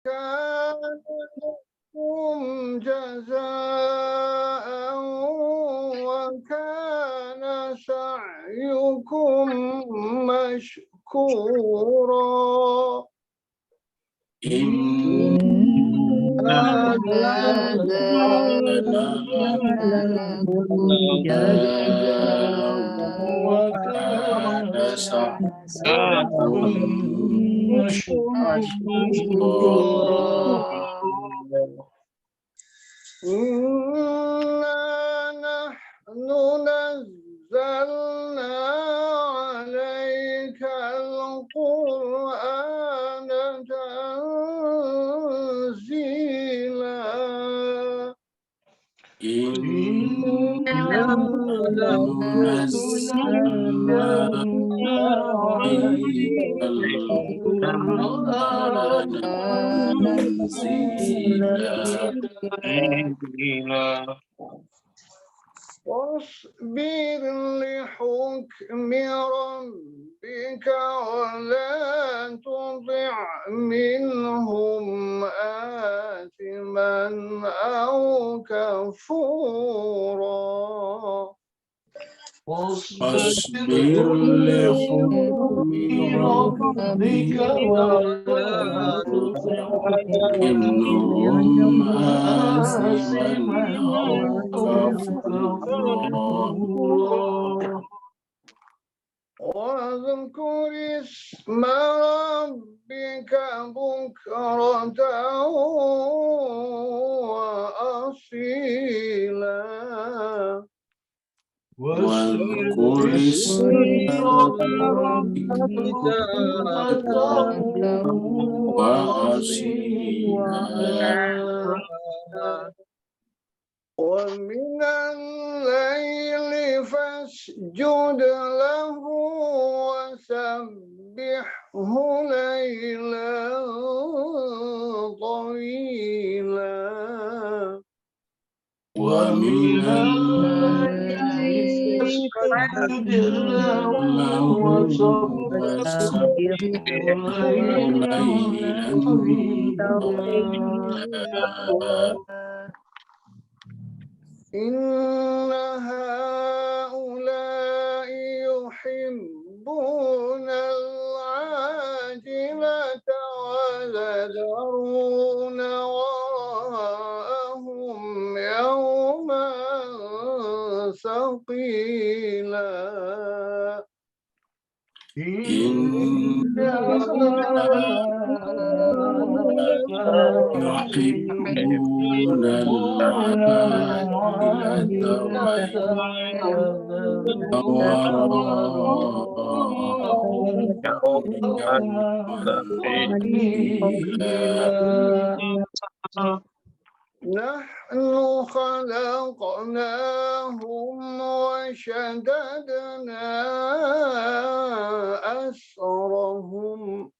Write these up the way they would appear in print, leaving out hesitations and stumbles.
كان لكم جزاء وكان سعيكم مشكورا إنا لكم جزاء وكان سعيكم مشكورا إنا نحن نزلنا عليك القرآن تنزيلا إنا نزلنا عليك القرآن تنزيلا واصبر لحكم ربك ولا تطع منهم آثما أو كفورا واصبر لحكم ربك ولا تطع منهم آثما أو كفورا واذكر اسم ربك بكرة وأصيلا واذكر اسم ربك بكرة وأصيلا ومن الليل فاسجد له وسبحه ليلا طويلا ومن الليل فاسجد له وسبحه ليلا طويلا إن هؤلاء يحبون العاجلة ويذرون وراءهم يوما ثقيلا إن يحبون العاجلة وراءهم نحن خلقناهم وشددنا أسرهم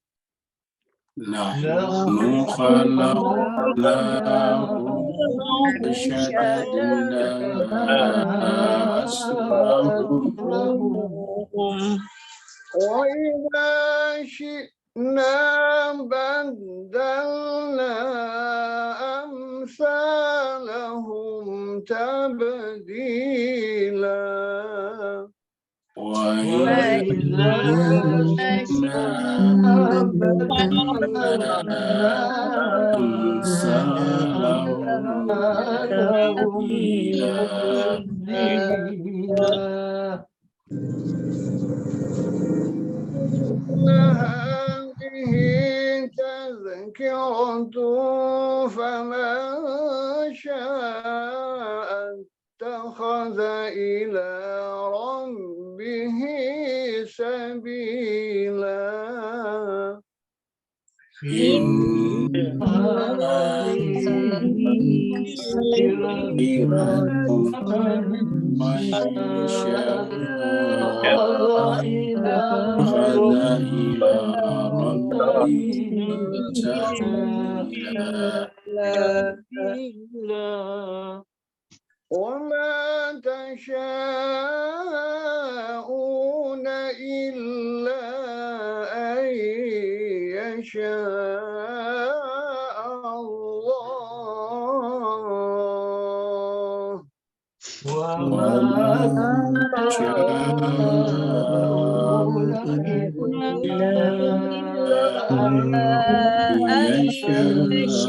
نحن خلقناهم وشددنا أسرهم وإذا شئنا بدلنا أمثالهم تبديلا وإذا شئنا بدلنا أمثالهم تبديلا هذه تذكرة فمن شاء اتخذ إلى ربه سبيلا إن تذكرة من شاء اتخذ إلى ربه سبيلا وما تشاءون إلا أن يشاء وما تشاءون إلا أن يشاء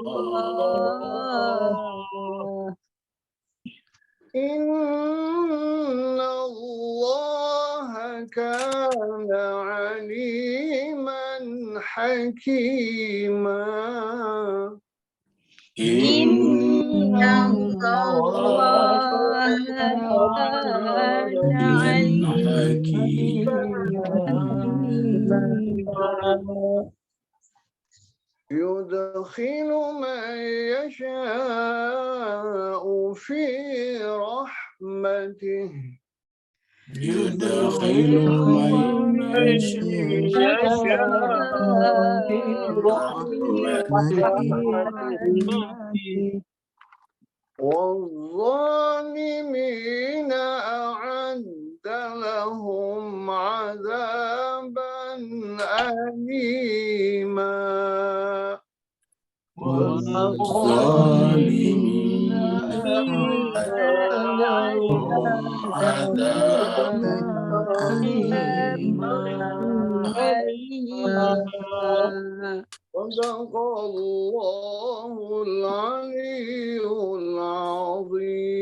الله. إن الله كان عليما حكيما. إن الله كان حكيما. يدخل من يشاء في رحمته. يدخل من يشاء في رحمته والظالمين أعد لهم عذابا أليما. والظالمين أعد لهم عذابا أليما. صدق الله العلي العظيم.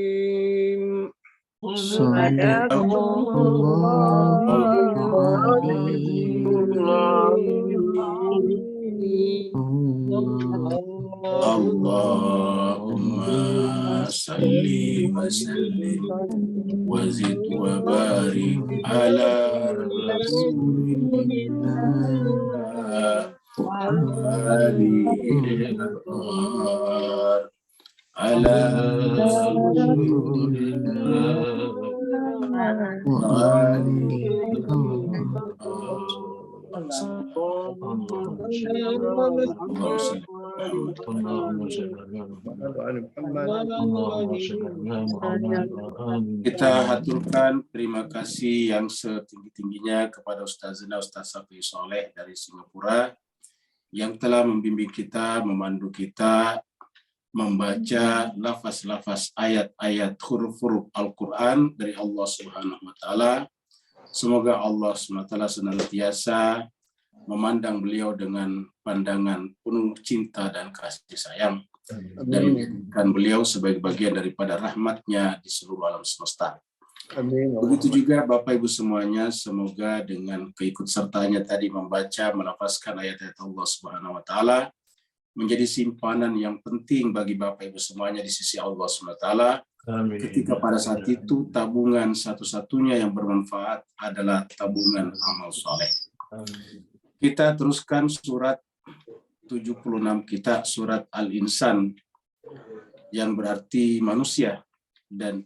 صدق الله العلي العظيم. اللهم صل وسلم وزد وبارك على رسول الله وآله الأطهار على رسول الله وآله Kita haturkan terima kasih yang setinggi-tingginya kepada Ustazina Ustaz Safi Soleh dari Singapura yang telah membimbing kita, memandu kita membaca lafaz-lafaz ayat-ayat huruf-huruf Al-Quran dari Allah Subhanahu wa Ta'ala. Semoga Allah SWT senantiasa memandang beliau dengan pandangan penuh cinta dan kasih sayang dan menjadikan beliau sebagai bagian daripada rahmatnya di seluruh alam semesta. Amin. Begitu juga Bapak Ibu semuanya, semoga dengan keikutsertaannya tadi membaca, melafazkan ayat-ayat Allah Subhanahu wa Ta'ala menjadi simpanan yang penting bagi Bapak Ibu semuanya di sisi Allah SWT. Ketika pada saat itu tabungan satu-satunya yang bermanfaat adalah tabungan amal soleh. Kita teruskan surat 76 kita, surat Al-Insan yang berarti manusia, dan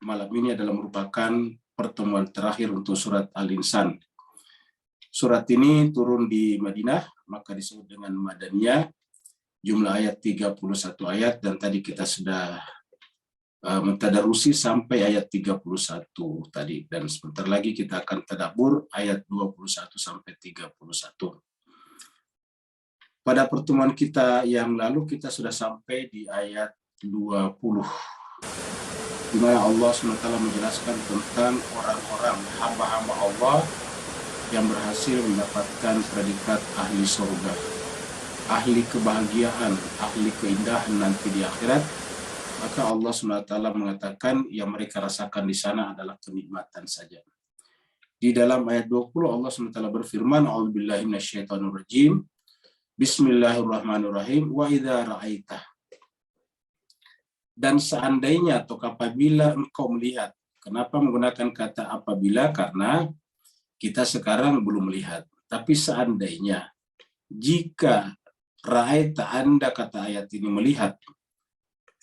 malam ini adalah merupakan pertemuan terakhir untuk surat Al-Insan. Surat ini turun di Madinah, maka disebut dengan Madaniyah. Jumlah ayat 31 ayat, dan tadi kita sudah mentadarusi sampai ayat 31 tadi, dan sebentar lagi kita akan tadabbur ayat 21 sampai 31. Pada pertemuan kita yang lalu kita sudah sampai di ayat 20, di mana Allah SWT menjelaskan tentang orang-orang hamba-hamba Allah yang berhasil mendapatkan predikat ahli surga, ahli kebahagiaan, ahli keindahan nanti di akhirat. Maka Allah SWT mengatakan yang mereka rasakan di sana adalah kenikmatan saja. Di dalam ayat 20 Allah SWT berfirman, A'udzubillahi minasyaitonirrajim, Bismillahirrahmanirrahim, wa idza ra'aita. Dan seandainya atau apabila engkau melihat. Kenapa menggunakan kata apabila? Karena kita sekarang belum melihat. Tapi seandainya, jika ra'aita, Anda kata ayat ini melihat,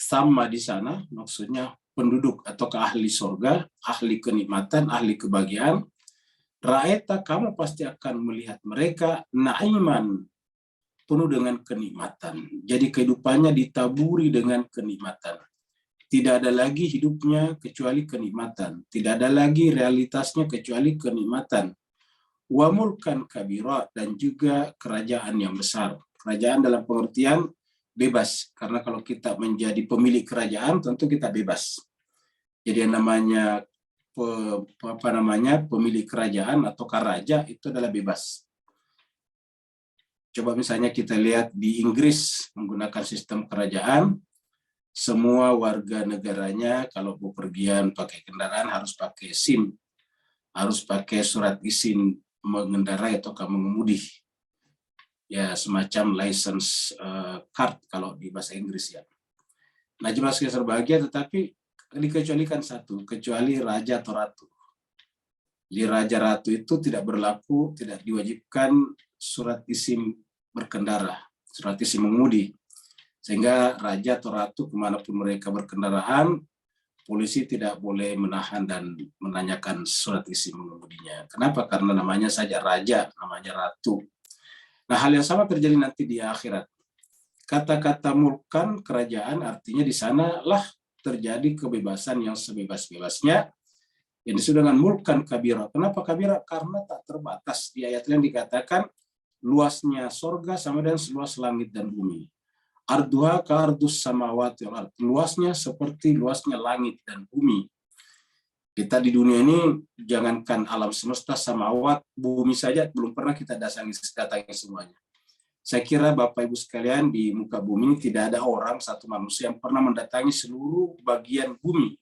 sama di sana, maksudnya penduduk atau ahli surga, ahli kenikmatan, ahli kebahagiaan. Ra'aita, kamu pasti akan melihat mereka na'iman, penuh dengan kenikmatan. Jadi kehidupannya ditaburi dengan kenikmatan. Tidak ada lagi hidupnya kecuali kenikmatan. Tidak ada lagi realitasnya kecuali kenikmatan. Wa mulkan kabira, dan juga kerajaan yang besar. Kerajaan dalam pengertian bebas. Karena kalau kita menjadi pemilik kerajaan, tentu kita bebas. Jadi yang namanya pemilik kerajaan atau raja itu adalah bebas. Coba misalnya kita lihat di Inggris menggunakan sistem kerajaan, semua warga negaranya kalau bepergian pakai kendaraan harus pakai SIM, harus pakai surat izin mengendarai atau mengemudi. Ya, semacam license card kalau di bahasa Inggris ya. Nah, jemaah sekalian berbahagia, tetapi dikecualikan satu, kecuali raja atau ratu. Jadi raja ratu itu tidak berlaku, tidak diwajibkan surat izin berkendara, surat izin mengemudi. Sehingga raja atau ratu kemanapun mereka berkendaraan, polisi tidak boleh menahan dan menanyakan surat izin mengemudinya. Kenapa? Karena namanya saja raja, namanya ratu. Nah, hal yang sama terjadi nanti di akhirat. Kata-kata mulkan kerajaan artinya di sanalah terjadi kebebasan yang sebebas-bebasnya yang disebut dengan mulkan kabira. Kenapa kabira? Karena tak terbatas. Di ayat yang dikatakan luasnya sorga sama dengan seluas langit dan bumi. Arduha ka ardus samawati wal ard. Luasnya seperti luasnya langit dan bumi. Kita di dunia ini jangankan alam semesta samawat, bumi saja belum pernah kita datangi semuanya. Saya kira Bapak Ibu sekalian, di muka bumi ini tidak ada orang, satu manusia yang pernah mendatangi seluruh bagian bumi.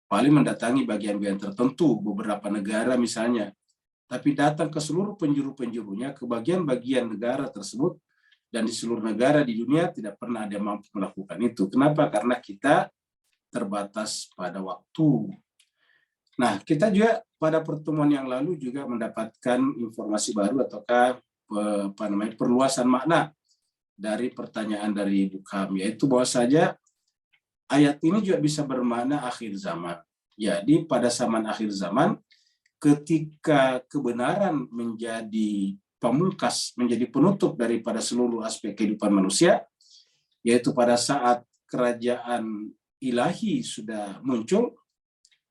Paling mendatangi bagian-bagian tertentu, beberapa negara misalnya. Tapi datang ke seluruh penjuru-penjurunya, ke bagian-bagian negara tersebut, dan di seluruh negara di dunia tidak pernah ada yang mampu melakukan itu. Kenapa? Karena kita terbatas pada waktu. Nah, kita juga pada pertemuan yang lalu juga mendapatkan informasi baru ataukah perluasan makna dari pertanyaan dari Ibu Kam, yaitu bahwa saja ayat ini juga bisa bermakna akhir zaman. Jadi pada zaman akhir zaman, ketika kebenaran menjadi pamungkas, menjadi penutup daripada seluruh aspek kehidupan manusia, yaitu pada saat kerajaan ilahi sudah muncul,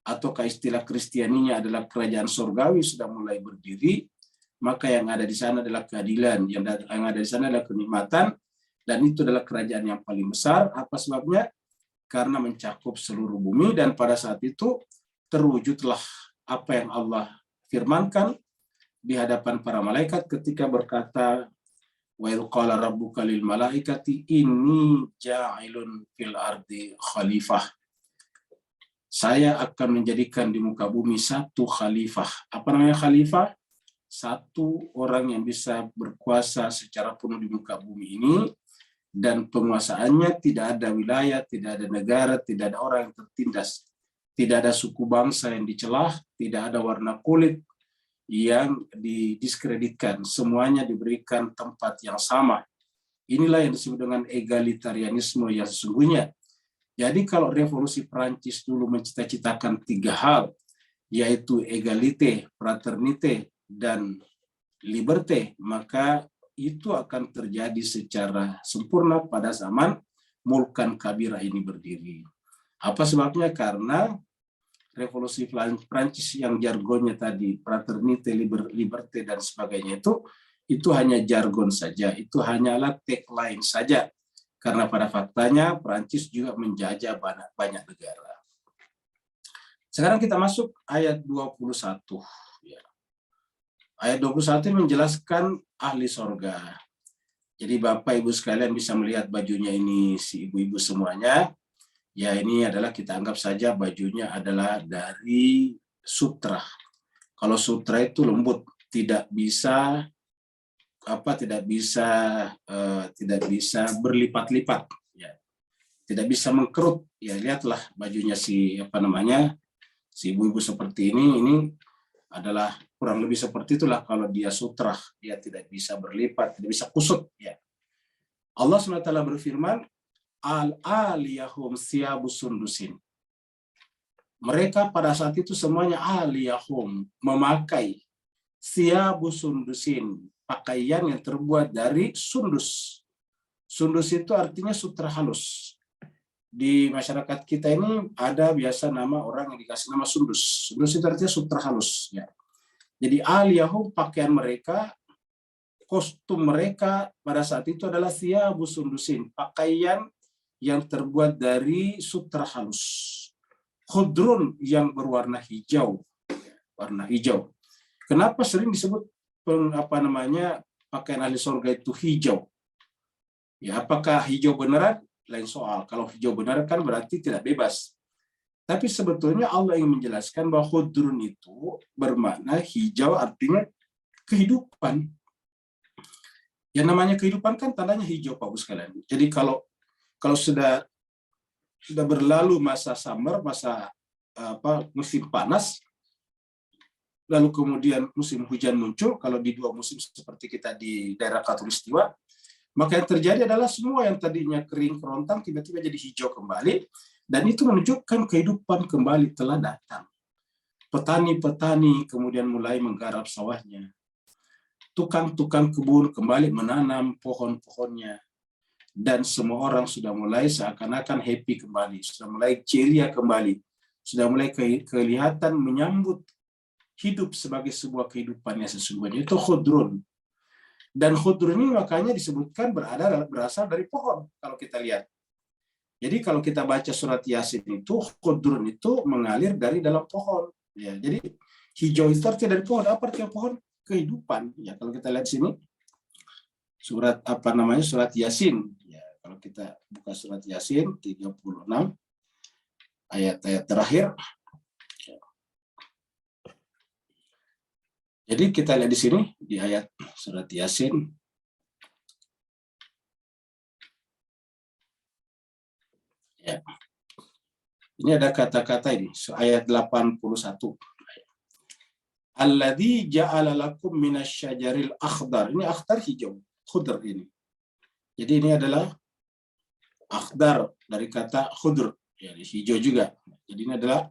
ataukah istilah Kristianinya adalah kerajaan surgawi sudah mulai berdiri, maka yang ada di sana adalah keadilan, yang ada di sana adalah kenikmatan, dan itu adalah kerajaan yang paling besar. Apa sebabnya? Karena mencakup seluruh bumi, dan pada saat itu terwujudlah apa yang Allah firmankan di hadapan para malaikat ketika berkata, wa idh qala rabbuka lil malaikati inni ja'ilun fil ardi khalifah. Saya akan menjadikan di muka bumi satu khalifah. Apa namanya khalifah? Satu orang yang bisa berkuasa secara penuh di muka bumi ini, dan penguasaannya tidak ada wilayah, tidak ada negara, tidak ada orang yang tertindas, tidak ada suku bangsa yang dicelah, tidak ada warna kulit yang didiskreditkan, semuanya diberikan tempat yang sama. Inilah yang disebut dengan egalitarianisme yang sesungguhnya. Jadi kalau revolusi Prancis dulu mencita-citakan tiga hal, yaitu egalite, fraternite, dan liberté, maka itu akan terjadi secara sempurna pada zaman mulkan kabira ini berdiri. Apa sebabnya? Karena revolusi Prancis yang jargonnya tadi fraternite, liberté, dan sebagainya itu hanya jargon saja, itu hanyalah tagline saja. Karena pada faktanya Prancis juga menjajah banyak negara. Sekarang kita masuk ayat 21. Ayat 21 menjelaskan ahli sorga. Jadi Bapak Ibu sekalian bisa melihat bajunya ini si ibu-ibu semuanya. Ya, ini adalah kita anggap saja bajunya adalah dari sutra. Kalau sutra itu lembut, tidak bisa berlipat-lipat, ya. Tidak bisa mengkerut. Ya, lihatlah bajunya si ibu-ibu seperti ini adalah kurang lebih seperti itulah kalau dia sutra, dia tidak bisa berlipat, tidak bisa kusut, ya. Allah SWT berfirman, al-aliyahum siyabus sundusin. Mereka pada saat itu semuanya aliyahum, memakai siyabus sundusin, pakaian yang terbuat dari sundus. Sundus itu artinya sutra halus. Di masyarakat kita ini ada biasa nama orang yang dikasih nama sundus. Sundus itu artinya sutra halus, ya. Jadi aliyahum, pakaian mereka kostum mereka pada saat itu adalah thiyabu sundusin, pakaian yang terbuat dari sutra halus. Khudrun yang berwarna hijau, warna hijau. Kenapa sering disebut pakaian ahli surga itu hijau? Ya, apakah hijau beneran? Lain soal. Kalau hijau beneran kan berarti tidak bebas. Tapi sebetulnya Allah ingin menjelaskan bahwa khudrun itu bermakna hijau, artinya kehidupan. Yang namanya kehidupan kan tandanya hijau, Pak Bu sekalian. Jadi kalau sudah berlalu masa summer, masa musim panas, lalu kemudian musim hujan muncul, kalau di dua musim seperti kita di daerah Khatulistiwa, maka yang terjadi adalah semua yang tadinya kering kerontang tiba-tiba jadi hijau kembali, dan itu menunjukkan kehidupan kembali telah datang. Petani-petani kemudian mulai menggarap sawahnya. Tukang-tukang kebun kembali menanam pohon-pohonnya. Dan semua orang sudah mulai seakan-akan happy kembali, sudah mulai ceria kembali, sudah mulai kelihatan menyambut hidup sebagai sebuah kehidupan yang sesungguhnya. Itu khudrun. Dan khudrun ini makanya disebutkan berasal dari pohon, kalau kita lihat. Jadi kalau kita baca surat Yasin itu, khudrun itu mengalir dari dalam pohon. Ya, jadi hijau itu artinya dari pohon. Apa artinya pohon? Kehidupan. Ya, kalau kita lihat sini, surat surat Yasin. Ya, kalau kita buka surat Yasin 36 ayat-ayat terakhir. Jadi kita lihat di sini di ayat surat Yasin. Ya. Ini ada kata-kata ini, ayat 81. Alladzi ja'ala lakum minasyajaril akhdar. Ini akhdar hijau, khudr ini. Jadi ini adalah akhdar dari kata khudr, ya, hijau juga. Jadi ini adalah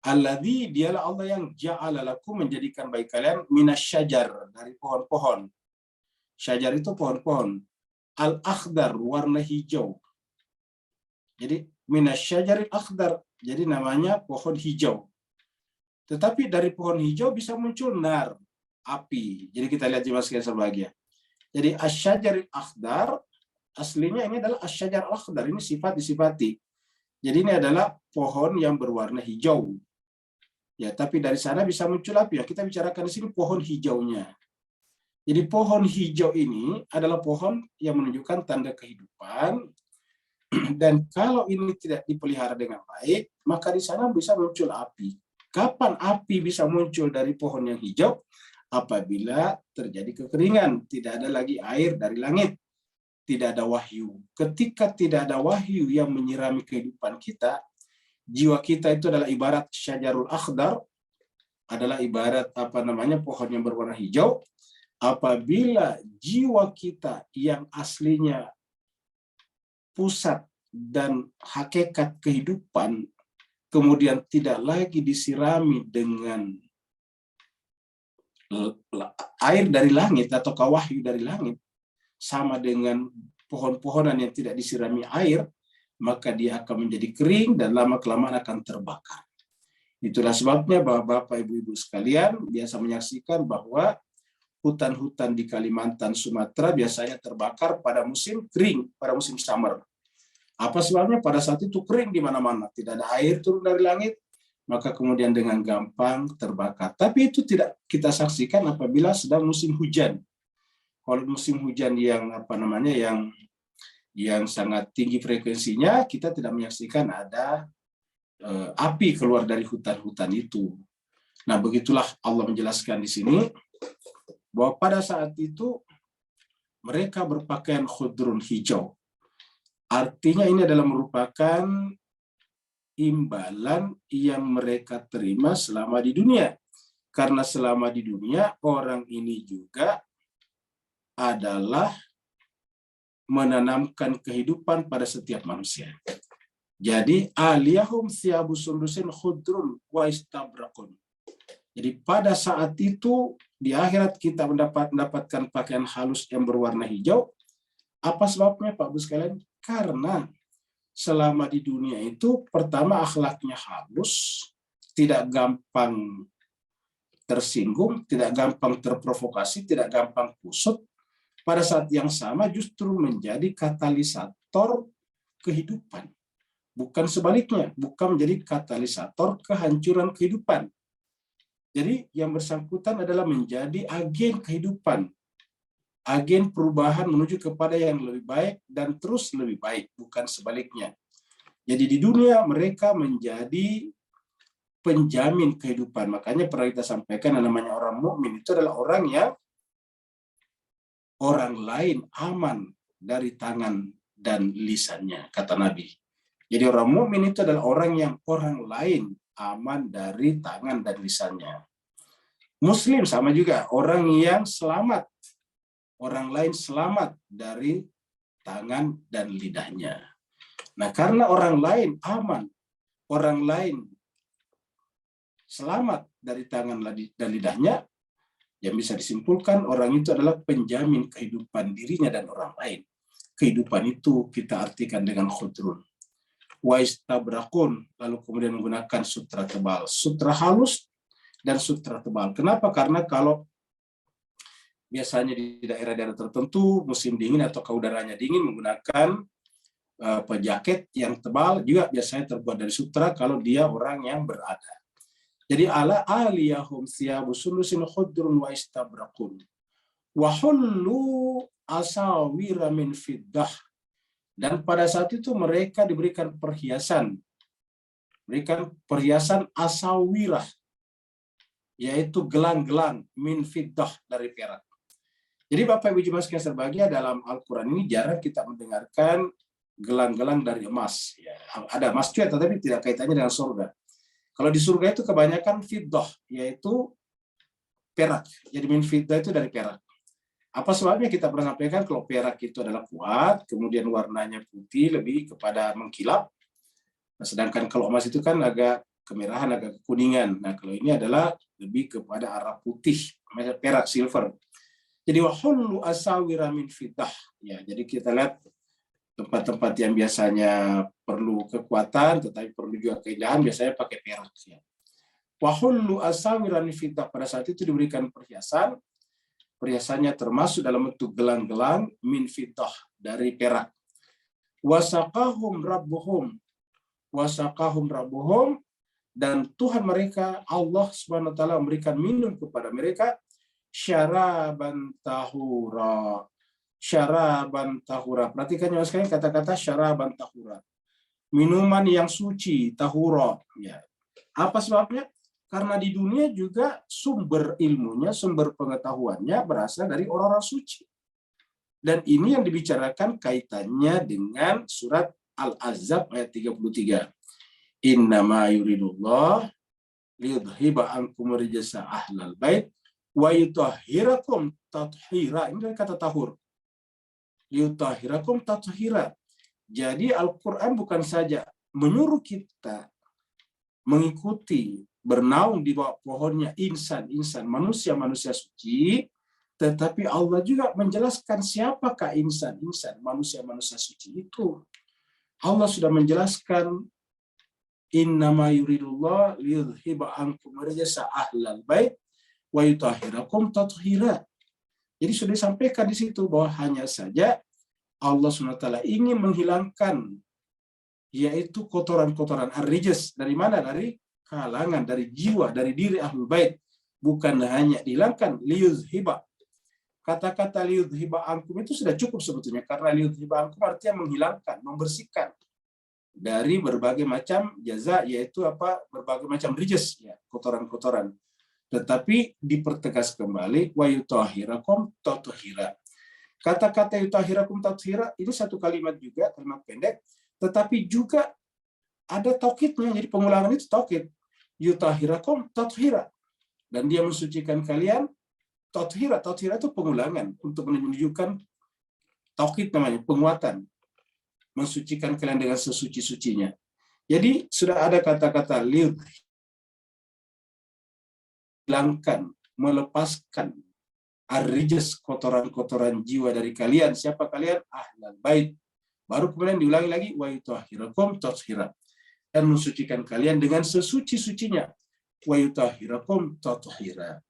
alladzi, dialah Allah yang ja'ala lakum, menjadikan bagi kalian minasyajar, dari pohon-pohon. Syajar itu pohon-pohon. Al-akhdar, warna hijau. Jadi minasyajaril akhdar, jadi namanya pohon hijau. Tetapi dari pohon hijau bisa muncul nar, api. Jadi kita lihat di sekalian sebahagia. Jadi asyajaril akhdar, aslinya ini adalah asyajar akhdar, ini sifat disifati. Jadi ini adalah pohon yang berwarna hijau. Ya, tapi dari sana bisa muncul api. Ya, kita bicarakan di sini pohon hijaunya. Jadi pohon hijau ini adalah pohon yang menunjukkan tanda kehidupan. Dan kalau ini tidak dipelihara dengan baik, maka di sana bisa muncul api. Kapan api bisa muncul dari pohon yang hijau? Apabila terjadi kekeringan, tidak ada lagi air dari langit, tidak ada wahyu. Ketika tidak ada wahyu yang menyirami kehidupan kita, jiwa kita itu adalah ibarat syajarul akhdar, adalah ibarat pohon yang berwarna hijau. Apabila jiwa kita yang aslinya pusat dan hakikat kehidupan kemudian tidak lagi disirami dengan air dari langit atau wahyu dari langit, sama dengan pohon-pohonan yang tidak disirami air, maka dia akan menjadi kering dan lama-kelamaan akan terbakar. Itulah sebabnya bahwa Bapak Ibu-Ibu sekalian biasa menyaksikan bahwa hutan-hutan di Kalimantan, Sumatera biasanya terbakar pada musim kering, pada musim summer. Apa sebabnya? Pada saat itu kering di mana-mana, tidak ada air turun dari langit, maka kemudian dengan gampang terbakar. Tapi itu tidak kita saksikan apabila sedang musim hujan. Kalau musim hujan yang yang sangat tinggi frekuensinya, kita tidak menyaksikan ada api keluar dari hutan-hutan itu. Nah, begitulah Allah menjelaskan di sini bahwa pada saat itu mereka berpakaian khudrun, hijau. Artinya ini adalah merupakan imbalan yang mereka terima selama di dunia. Karena selama di dunia, orang ini juga adalah menanamkan kehidupan pada setiap manusia. Jadi, aliyahum thiyabu sundusin khudrun wa istabrakun. Jadi pada saat itu, di akhirat kita mendapatkan pakaian halus yang berwarna hijau. Apa sebabnya, Pak Bu sekalian? Karena selama di dunia itu, pertama akhlaknya halus, tidak gampang tersinggung, tidak gampang terprovokasi, tidak gampang kusut, pada saat yang sama justru menjadi katalisator kehidupan. Bukan sebaliknya, bukan menjadi katalisator kehancuran kehidupan. Jadi yang bersangkutan adalah menjadi agen kehidupan, agen perubahan menuju kepada yang lebih baik dan terus lebih baik, bukan sebaliknya. Jadi di dunia mereka menjadi penjamin kehidupan. Makanya pernah kita sampaikan yang namanya orang mukmin itu adalah orang yang orang lain aman dari tangan dan lisannya, kata Nabi. Jadi orang mukmin itu adalah orang yang orang lain aman dari tangan dan lisannya. Muslim sama juga, orang yang selamat, orang lain selamat dari tangan dan lidahnya. Nah, karena orang lain aman, orang lain selamat dari tangan dan lidahnya, yang bisa disimpulkan orang itu adalah penjamin kehidupan dirinya dan orang lain. Kehidupan itu kita artikan dengan khudrun. Wa istabrakun, lalu kemudian menggunakan sutra tebal. Sutra halus dan sutra tebal. Kenapa? Karena kalau biasanya di daerah-daerah tertentu, musim dingin atau udaranya dingin, menggunakan jaket yang tebal, juga biasanya terbuat dari sutra kalau dia orang yang berada. Jadi ala aliyahum thiyabu sundusin khudrun wa istabrakun wa hullu asawira min fiddah, dan pada saat itu mereka diberikan perhiasan asawirah, yaitu gelang-gelang min fiddah dari perak. Jadi Bapak Ibu Jemaat sekalian berbahagia, dalam Al-Quran ini jarang kita mendengarkan gelang-gelang dari emas. Ya, ada emas juga, tetapi tidak kaitannya dengan surga. Kalau di surga itu kebanyakan fiddah, yaitu perak. Jadi min fiddah itu dari perak. Apa sebabnya? Kita pernah sampaikan kalau perak itu adalah kuat, kemudian warnanya putih, lebih kepada mengkilap. Nah, sedangkan kalau emas itu kan agak kemerahan, agak kekuningan. Nah, kalau ini adalah lebih kepada arah putih, perak, silver. Jadi wahullu asawira min fiddah. Ya, jadi kita lihat tempat-tempat yang biasanya perlu kekuatan, tetapi perlu juga keindahan, biasanya pakai perak. Ya. Wahullu asawira min fiddah, pada saat itu diberikan perhiasan. Perhiasannya termasuk dalam bentuk gelang-gelang min fiddah dari perak. Wasaqahum rabbuhum, dan Tuhan mereka, Allah Subhanahu wa taala, memberikan minum kepada mereka syaraban tahura. Perhatikan ya sekalian kata-kata syaraban tahura. Minuman yang suci, tahura. Ya. Apa sebabnya? Karena di dunia juga sumber ilmunya, sumber pengetahuannya berasal dari orang-orang suci. Dan ini yang dibicarakan kaitannya dengan surat Al-Ahzab ayat 33. Innama yuridullah liyudhiba ankum rijsa ahlal bait wa yutahhirakum tathira. Ini dari kata tahur. Yutahhirakum tathira. Jadi Al-Quran bukan saja menyuruh kita mengikuti, bernaung di bawah pohonnya insan manusia suci, tetapi Allah juga menjelaskan siapakah insan manusia suci itu. Allah sudah menjelaskan innama yuridullah liyudhiba ankum rijsa ahlal bait wa yutahhirakum tathira. Jadi sudah disampaikan di situ bahwa hanya saja Allah SWT ingin menghilangkan, yaitu kotoran-kotoran ar-rijs. Dari mana? Dari kalangan, dari jiwa, dari diri ahlul bait. Bukan hanya dihilangkan, liyudhiba. Kata-kata liyudhiba ankum itu sudah cukup sebetulnya, karena liyudhiba ankum artinya menghilangkan, membersihkan dari berbagai macam jaza, yaitu berbagai macam rijs, ya, kotoran-kotoran. Tetapi dipertegas kembali wa yutahhirakum tathira. Kata-kata yutahhirakum tathira ini satu kalimat juga, kalimat pendek, tetapi juga ada taukidnya. Jadi pengulangan itu taukid. Yutahhirakum tathira. Dan dia mensucikan kalian tathira. Tathira itu pengulangan untuk menunjukkan taukid, namanya penguatan. Mensucikan kalian dengan sesuci-sucinya. Jadi sudah ada kata-kata hilangkan, melepaskan ar-rijs, kotoran-kotoran jiwa dari kalian. Siapa kalian? Ahlal bait. Baru kemudian diulangi lagi wa yutahhirakum tathira, dan mensucikan kalian dengan sesuci-sucinya. wa yutahhirakum tathira.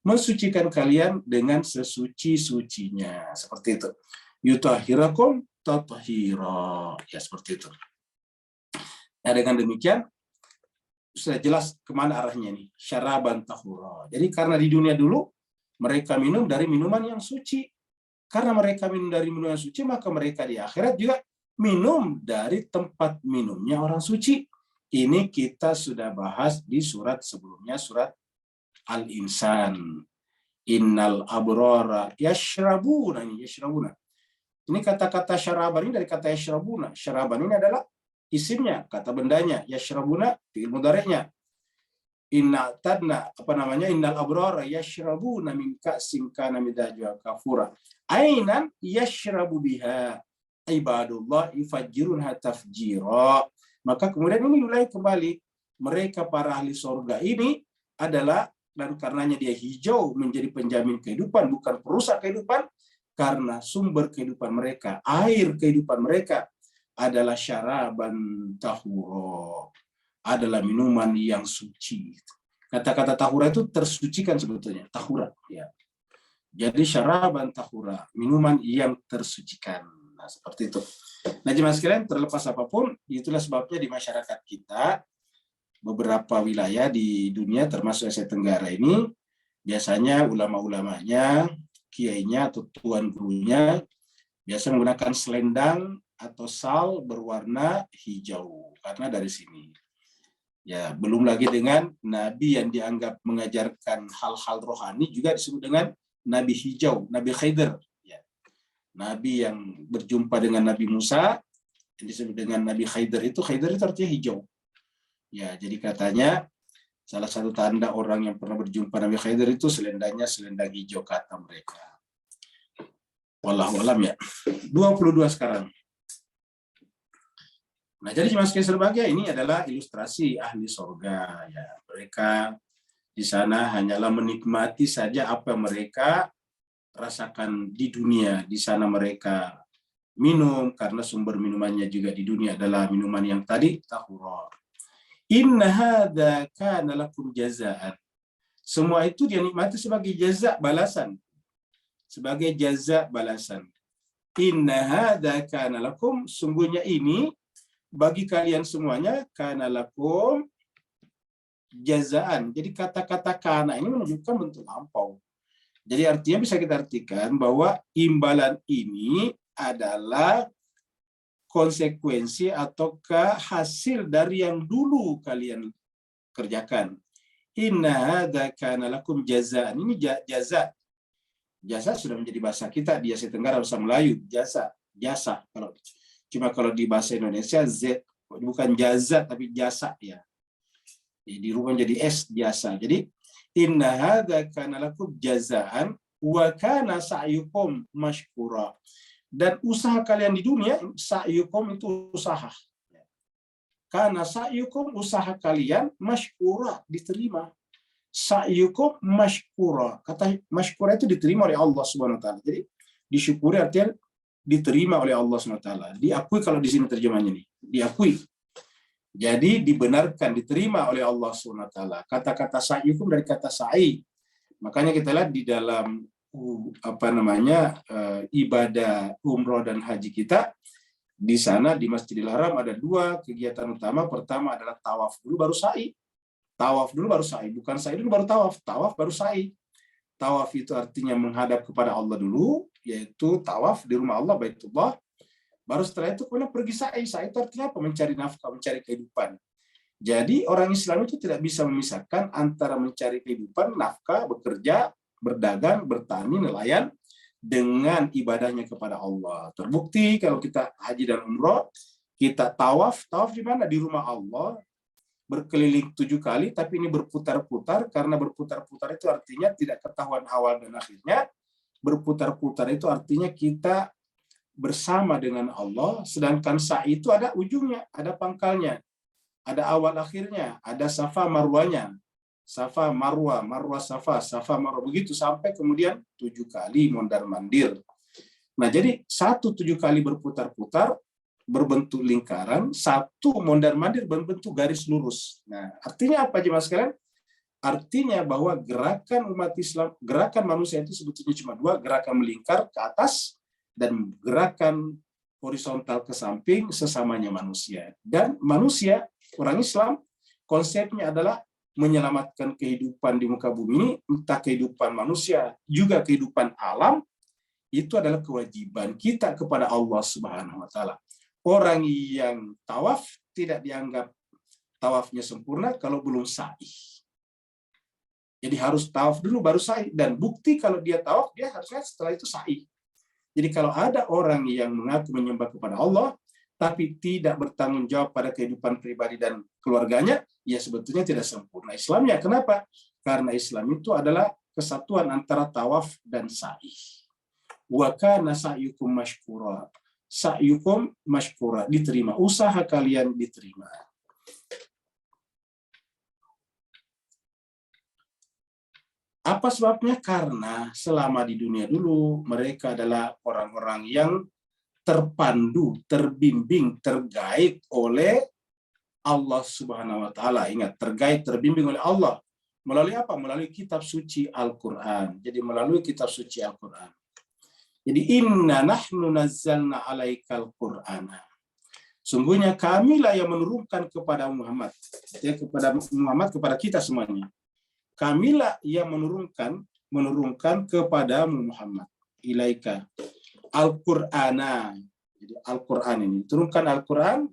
Mensucikan kalian dengan sesuci-sucinya. Seperti itu. Yutahhirakum tathira. Ya, seperti itu. Nah, dengan demikian sudah jelas kemana arahnya nih. Syaraban tahura. Jadi karena di dunia dulu mereka minum dari minuman yang suci. Karena mereka minum dari minuman yang suci, maka mereka di akhirat juga minum dari tempat minumnya orang suci. Ini kita sudah bahas di surat sebelumnya, surat Al-Insan. Innal abrara yashrabuna. Ini kata-kata syaraban ini dari kata yashrabuna. Syaraban ini adalah isimnya, kata bendanya. Yashrabuna fi'il mudhari'nya. Innal abrara yashrabuna min ka'sin kana mizajuha kafura. Ainan yashrabu biha ibadullah yufajjirunha tafjira. Maka kemudian ini mulai kembali, mereka para ahli surga ini adalah, dan karenanya dia hijau menjadi penjamin kehidupan, bukan perusak kehidupan, karena sumber kehidupan mereka, air kehidupan mereka adalah syaraban tahura, adalah minuman yang suci. Kata-kata tahura itu tersucikan sebetulnya, tahura. Ya. Jadi syaraban tahura, minuman yang tersucikan. Nah, seperti itu. Nah, jemaah sekalian, terlepas apapun, itulah sebabnya di masyarakat kita, beberapa wilayah di dunia termasuk Asia Tenggara ini, biasanya ulama-ulamanya, kiainya atau tuan gurunya, biasa menggunakan selendang atau sal berwarna hijau, karena dari sini. Ya, belum lagi dengan nabi yang dianggap mengajarkan hal-hal rohani juga disebut dengan nabi hijau, nabi Khidir. Ya. Nabi yang berjumpa dengan Nabi Musa yang disebut dengan nabi Khidir itu artinya hijau. Ya, jadi katanya salah satu tanda orang yang pernah berjumpa Nabi Khidir itu selendangnya selendang hijau, kata mereka. Wallahu alam ya. 22 sekarang. Nah, jadi jemaah sekalian berbahagia, ini adalah ilustrasi ahli surga. Ya, mereka di sana hanyalah menikmati saja apa yang mereka rasakan di dunia. Di sana mereka minum karena sumber minumannya juga di dunia adalah minuman yang tadi tahura. Inna hadza kana lakum jazaan. Semua itu dia nikmati sebagai jaza balasan. Sebagai jaza balasan. Inna hadza kana lakum, sungguhnya ini bagi kalian semuanya, kana lakum jazaan. Jadi kata-kata kana ini menunjukkan bentuk lampau. Jadi artinya bisa kita artikan bahwa imbalan ini adalah konsekuensi ataukah hasil dari yang dulu kalian kerjakan. Inna hadza kana lakum jazaan. Ini jaza. Jasa sudah menjadi bahasa kita di Asia Tenggara, bahasa Melayu. Jasa. Kalau di bahasa Indonesia Z, bukan jaza tapi jasa ya. Di rumah jadi S, jasa. Jadi inna hadza kana lakum jazaan wa kana sa'yukum mashkura. Dan usaha kalian di dunia, sa'yukum itu usaha. Karena sa'yukum usaha kalian mashkura, diterima. Sa'yukum mashkura. Kata mashkura itu diterima oleh Allah Subhanahu wa taala. Jadi disyukuri artinya diterima oleh Allah SWT. Diakui kalau di sini terjemahnya nih. Diakui. Jadi dibenarkan, diterima oleh Allah SWT. Kata-kata sa'yukum dari kata sa'i. Makanya kita lihat di dalam ibadah umroh dan haji kita, di sana di Masjidil Haram ada dua kegiatan utama. Pertama adalah tawaf dulu baru sa'i. Tawaf dulu baru sa'i. Bukan sa'i dulu baru tawaf. Tawaf baru sa'i. Tawaf itu artinya menghadap kepada Allah dulu, yaitu tawaf di rumah Allah, Baitullah. Baru setelah itu kemudian pergi sa'i. Sa'i itu artinya apa? Mencari nafkah, mencari kehidupan. Jadi orang Islam itu tidak bisa memisahkan antara mencari kehidupan, nafkah, bekerja, berdagang, bertani, nelayan, dengan ibadahnya kepada Allah. Terbukti kalau kita haji dan umroh, kita tawaf di mana? Di rumah Allah, berkeliling 7 kali, tapi ini berputar-putar, karena berputar-putar itu artinya tidak ketahuan awal dan akhirnya. Berputar-putar itu artinya kita bersama dengan Allah, sedangkan sa'i itu ada ujungnya, ada pangkalnya, ada awal akhirnya, ada safa marwanya, safa marwa, marwa safa, safa marwa, begitu sampai kemudian 7 kali mondar-mandir. Nah, jadi 7 kali berputar-putar berbentuk lingkaran, 1 mondar-mandir berbentuk garis lurus. Nah, artinya apa jemaah sekalian? Artinya bahwa gerakan umat Islam, gerakan manusia itu sebetulnya cuma dua, gerakan melingkar ke atas dan gerakan horizontal ke samping sesamanya manusia. Dan manusia, orang Islam, konsepnya adalah menyelamatkan kehidupan di muka bumi ini, entah kehidupan manusia, juga kehidupan alam, itu adalah kewajiban kita kepada Allah Subhanahu wa taala. Orang yang tawaf tidak dianggap tawafnya sempurna kalau belum sa'i. Jadi harus tawaf dulu baru sa'i, dan bukti kalau dia tawaf dia harusnya setelah itu sa'i. Jadi kalau ada orang yang mengaku menyembah kepada Allah tapi tidak bertanggung jawab pada kehidupan pribadi dan keluarganya, ya sebetulnya tidak sempurna Islamnya. Kenapa? Karena Islam itu adalah kesatuan antara tawaf dan sa'i. Wa kana sa'yukum mashkura. Sa'yukum mashkura, diterima, usaha kalian diterima. Apa sebabnya? Karena selama di dunia dulu mereka adalah orang-orang yang terpandu, terbimbing, terguide oleh Allah Subhanahu wa taala. Ingat, terguide, terbimbing oleh Allah. Melalui apa? Melalui kitab suci Al-Qur'an. Jadi melalui kitab suci Al-Qur'an. Jadi inna nahnu nazzalna 'alaikal Qur'ana. Sungguhnya kamilah yang menurunkan kepada Muhammad, ya, kepada kita semuanya. Kamilah yang menurunkan kepadamu Muhammad, ilaika Al-Qur'ana. Jadi Al-Qur'an ini, turunkan Al-Qur'an,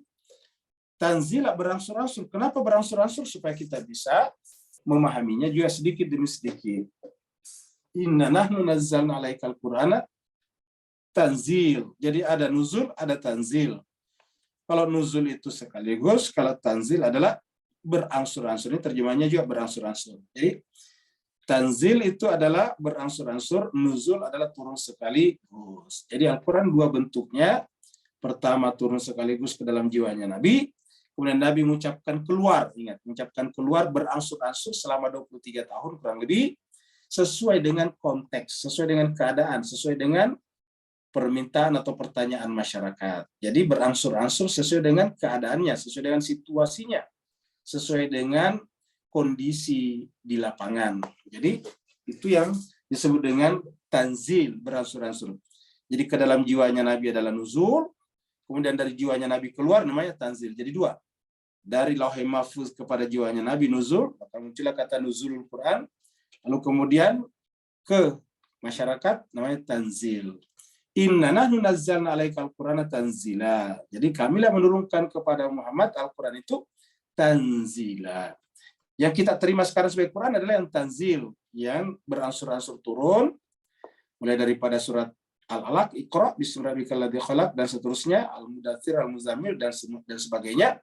tanzila, berangsur-angsur. Kenapa berangsur-angsur? Supaya kita bisa memahaminya juga sedikit demi sedikit. Inna nahnu nazzalna 'alaikal Qur'ana tanzil. Jadi ada nuzul, ada tanzil. Kalau nuzul itu sekaligus, kalau tanzil adalah berangsur-angsur. Ini terjemahnya juga berangsur-angsur. Jadi tanzil itu adalah berangsur-angsur, nuzul adalah turun sekaligus. Jadi Al-Quran dua bentuknya. Pertama turun sekaligus ke dalam jiwanya Nabi, kemudian Nabi mengucapkan keluar, ingat, mengucapkan keluar berangsur-angsur selama 23 tahun kurang lebih, sesuai dengan konteks, sesuai dengan keadaan, sesuai dengan permintaan atau pertanyaan masyarakat. Jadi berangsur-angsur sesuai dengan keadaannya, sesuai dengan situasinya, sesuai dengan kondisi di lapangan. Jadi itu yang disebut dengan tanzil, berangsur-angsur. Jadi ke dalam jiwanya Nabi adalah nuzul, kemudian dari jiwanya Nabi keluar namanya tanzil. Jadi dua. Dari Lauhul Mahfuz kepada jiwanya Nabi nuzul, maka muncullah kata nuzulul Quran. Lalu kemudian ke masyarakat namanya tanzil. Inna nahnu nazzalna 'alaikal Qur'ana tanzila. Jadi kamilah menurunkan kepada Muhammad Al-Qur'an itu tanzila. Yang kita terima sekarang sebagai Quran adalah yang tanzil, yang berangsur-angsur turun, mulai daripada surat Al-Alaq, Iqra bismi rabbikal ladzi khalaq, dan seterusnya, Al-Mudaththir, Al-Muzammil, dan sebagainya.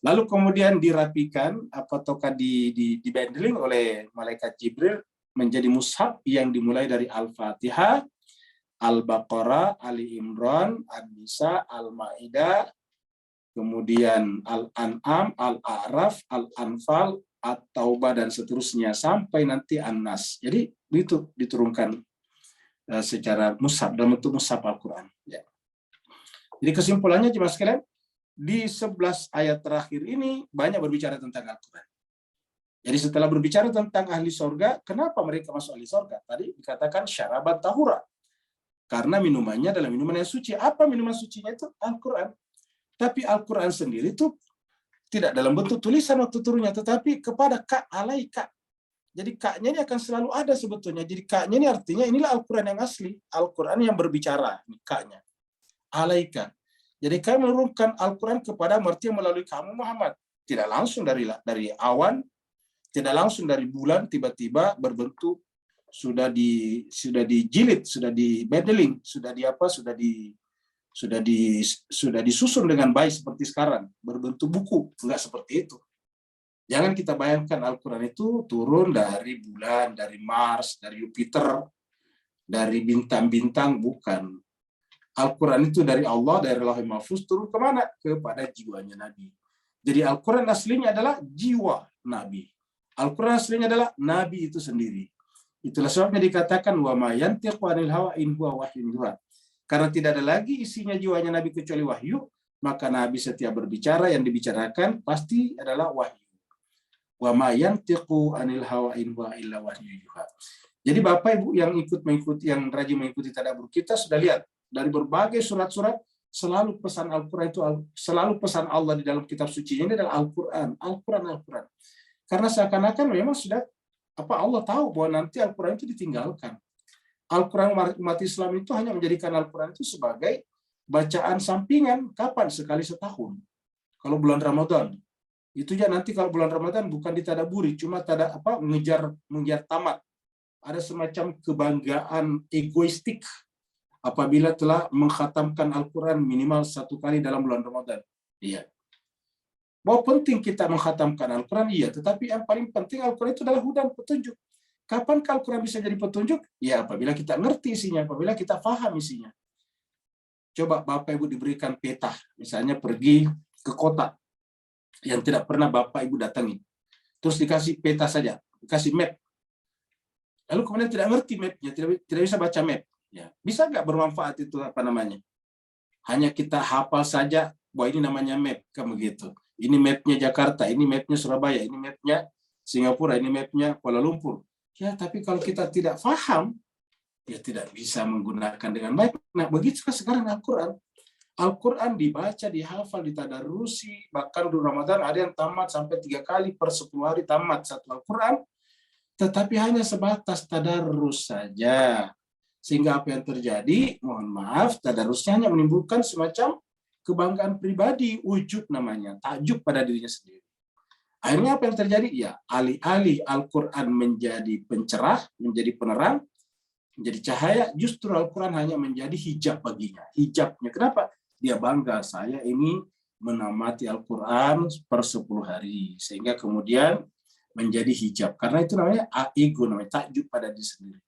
Lalu kemudian dirapikan ataukah dibandeling oleh malaikat Jibril menjadi mushaf yang dimulai dari Al-Fatihah, Al-Baqarah, Ali Imran, An-Nisa, Al-Maidah, kemudian Al-An'am, Al-A'raf, Al-Anfal, At-Taubah, dan seterusnya sampai nanti An-Nas. Jadi itu diturunkan secara mushaf, dalam bentuk mushaf Al-Quran. Ya. Jadi kesimpulannya jemaah sekalian, di 11 ayat terakhir ini banyak berbicara tentang Al-Quran. Jadi setelah berbicara tentang ahli sorga, kenapa mereka masuk ahli sorga? Tadi dikatakan syarabat tahura. Karena minumannya adalah minuman yang suci. Apa minuman sucinya itu? Al-Quran. Tapi Al-Quran sendiri itu tidak dalam bentuk tulisan waktu turunnya, tetapi kepada ka alaika. Jadi ka-nya ini akan selalu ada sebetulnya. Jadi ka-nya ini artinya inilah Al-Quran yang asli. Al-Quran yang berbicara. Ini ka-nya. Alaika. Jadi kami menurunkan Al-Quran kepada artinya melalui kamu Muhammad. Tidak langsung dari awan, tidak langsung dari bulan tiba-tiba berbentuk sudah dijilid, sudah dibedeling, sudah disusun dengan baik seperti sekarang, berbentuk buku. Enggak seperti itu. Jangan kita bayangkan Al-Quran itu turun dari bulan, dari Mars, dari Jupiter, dari bintang-bintang, bukan. Al-Quran itu dari Allah, dari Lauhul Mahfuz, turun kemana? Kepada jiwanya Nabi. Jadi Al-Quran aslinya adalah jiwa Nabi. Al-Quran aslinya adalah Nabi itu sendiri. Itulah sebabnya dikatakan wa ma yantiqu 'anil hawa in huwa wahyun yuha. Karena tidak ada lagi isinya jiwanya Nabi kecuali wahyu, maka Nabi setiap berbicara yang dibicarakan pasti adalah wahyu. Wa ma yantiqu anil hawa in huwa illa wahyu yuha. Jadi Bapak Ibu yang yang rajin mengikuti tadabbur, kita sudah lihat dari berbagai surat-surat selalu pesan Al-Qur'an itu selalu pesan Allah di dalam kitab suci ini adalah Al-Qur'an. Karena seakan-akan memang sudah Allah tahu bahwa nanti Al-Qur'an itu ditinggalkan. Al-Qur'an umat Islam itu hanya menjadikan Al-Qur'an itu sebagai bacaan sampingan kapan sekali setahun. Kalau bulan Ramadan. Itu ya nanti kalau bulan Ramadan bukan ditadaburi, cuma mengejar tamat. Ada semacam kebanggaan egoistik apabila telah mengkhatamkan Al-Quran minimal 1 kali dalam bulan Ramadan. Iya. Bahwa penting kita mengkhatamkan Al-Quran, iya. Tetapi yang paling penting Al-Quran itu adalah hudan, petunjuk. Kapan Al-Quran bisa jadi petunjuk? Ya apabila kita ngerti isinya, apabila kita paham isinya. Coba Bapak Ibu diberikan peta, misalnya pergi ke kota yang tidak pernah Bapak Ibu datangi. Terus dikasih peta saja, dikasih map. Lalu kemudian tidak ngerti mapnya, tidak bisa baca map. Ya, bisa nggak bermanfaat itu hanya kita hafal saja bahwa ini namanya map, kan begitu. Ini mapnya Jakarta, ini mapnya Surabaya, ini mapnya Singapura, ini mapnya Kuala Lumpur. Ya, tapi kalau kita tidak paham, ya tidak bisa menggunakan dengan baik. Nah, begitu sekarang Al-Quran. Al-Quran dibaca, dihafal, ditadarusi, bahkan di Ramadan ada yang tamat sampai 3 kali per 10 hari tamat satu Al-Quran. Tetapi hanya sebatas tadarus saja. Sehingga apa yang terjadi, mohon maaf, tadarusnya hanya menimbulkan semacam kebanggaan pribadi, ujub namanya, takjub pada dirinya sendiri. Akhirnya apa yang terjadi? Ya, alih-alih Al-Quran menjadi pencerah, menjadi penerang, menjadi cahaya, justru Al-Quran hanya menjadi hijab baginya. Hijabnya, kenapa? Dia bangga, saya ini menamati Al-Quran per 10 hari. Sehingga kemudian menjadi hijab. Karena itu namanya ego, namanya takjub pada diri sendiri.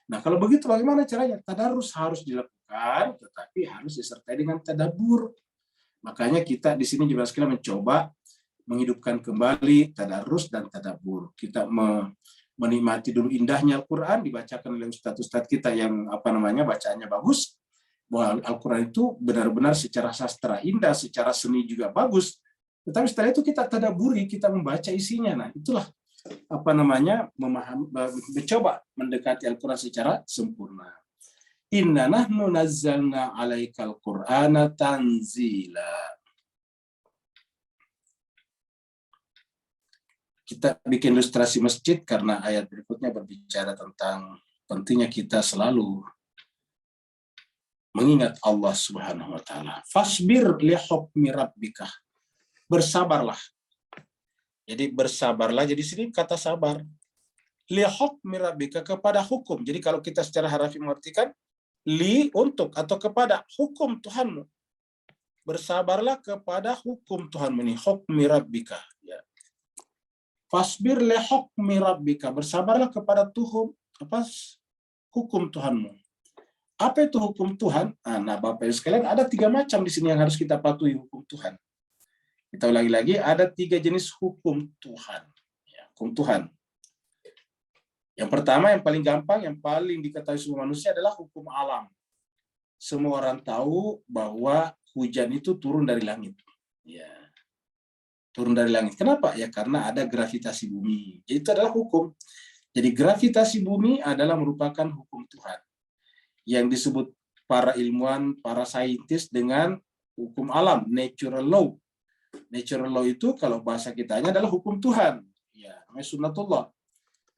Nah, kalau begitu bagaimana caranya? Tadarus harus dilakukan, tetapi harus disertai dengan tadabbur. Makanya kita di sini juga sekali mencoba menghidupkan kembali tadarus dan tadabbur. Kita menikmati dulu indahnya Al-Quran, dibacakan oleh ustadz-ustadz kita yang bacaannya bagus, bahwa Al-Quran itu benar-benar secara sastra indah, secara seni juga bagus. Tetapi setelah itu kita tadabburi, kita membaca isinya. Nah, itulah mencoba mendekati Al-Quran secara sempurna. Inna nahnu nazzalna 'alaikal Qur'ana tanzila. Kita bikin ilustrasi masjid karena ayat berikutnya berbicara tentang pentingnya kita selalu mengingat Allah Subhanahu wa taala. Fasbir li hukmi rabbika. Bersabarlah. Jadi bersabarlah, jadi sini kata sabar. Li hukmi rabbika, kepada hukum. Jadi kalau kita secara harafi mengartikan li untuk atau kepada hukum Tuhanmu. Bersabarlah kepada hukum Tuhanmu ini, hukmi rabbika, ya. Fasbir li hukmi rabbika, bersabarlah kepada hukum Tuhanmu. Apa itu hukum Tuhan? Nah, Bapak Ibu sekalian, ada 3 macam di sini yang harus kita patuhi hukum Tuhan. Kita ulangi lagi, ada 3 jenis hukum Tuhan. Ya, hukum Tuhan. Yang pertama, yang paling gampang, yang paling diketahui semua manusia adalah hukum alam. Semua orang tahu bahwa hujan itu turun dari langit. Ya. Turun dari langit. Kenapa? Ya karena ada gravitasi bumi. Itu adalah hukum. Jadi gravitasi bumi adalah merupakan hukum Tuhan. Yang disebut para ilmuwan, para saintis dengan hukum alam, natural law. Natural law itu kalau bahasa kitanya adalah hukum Tuhan. Ya, namanya sunnatullah.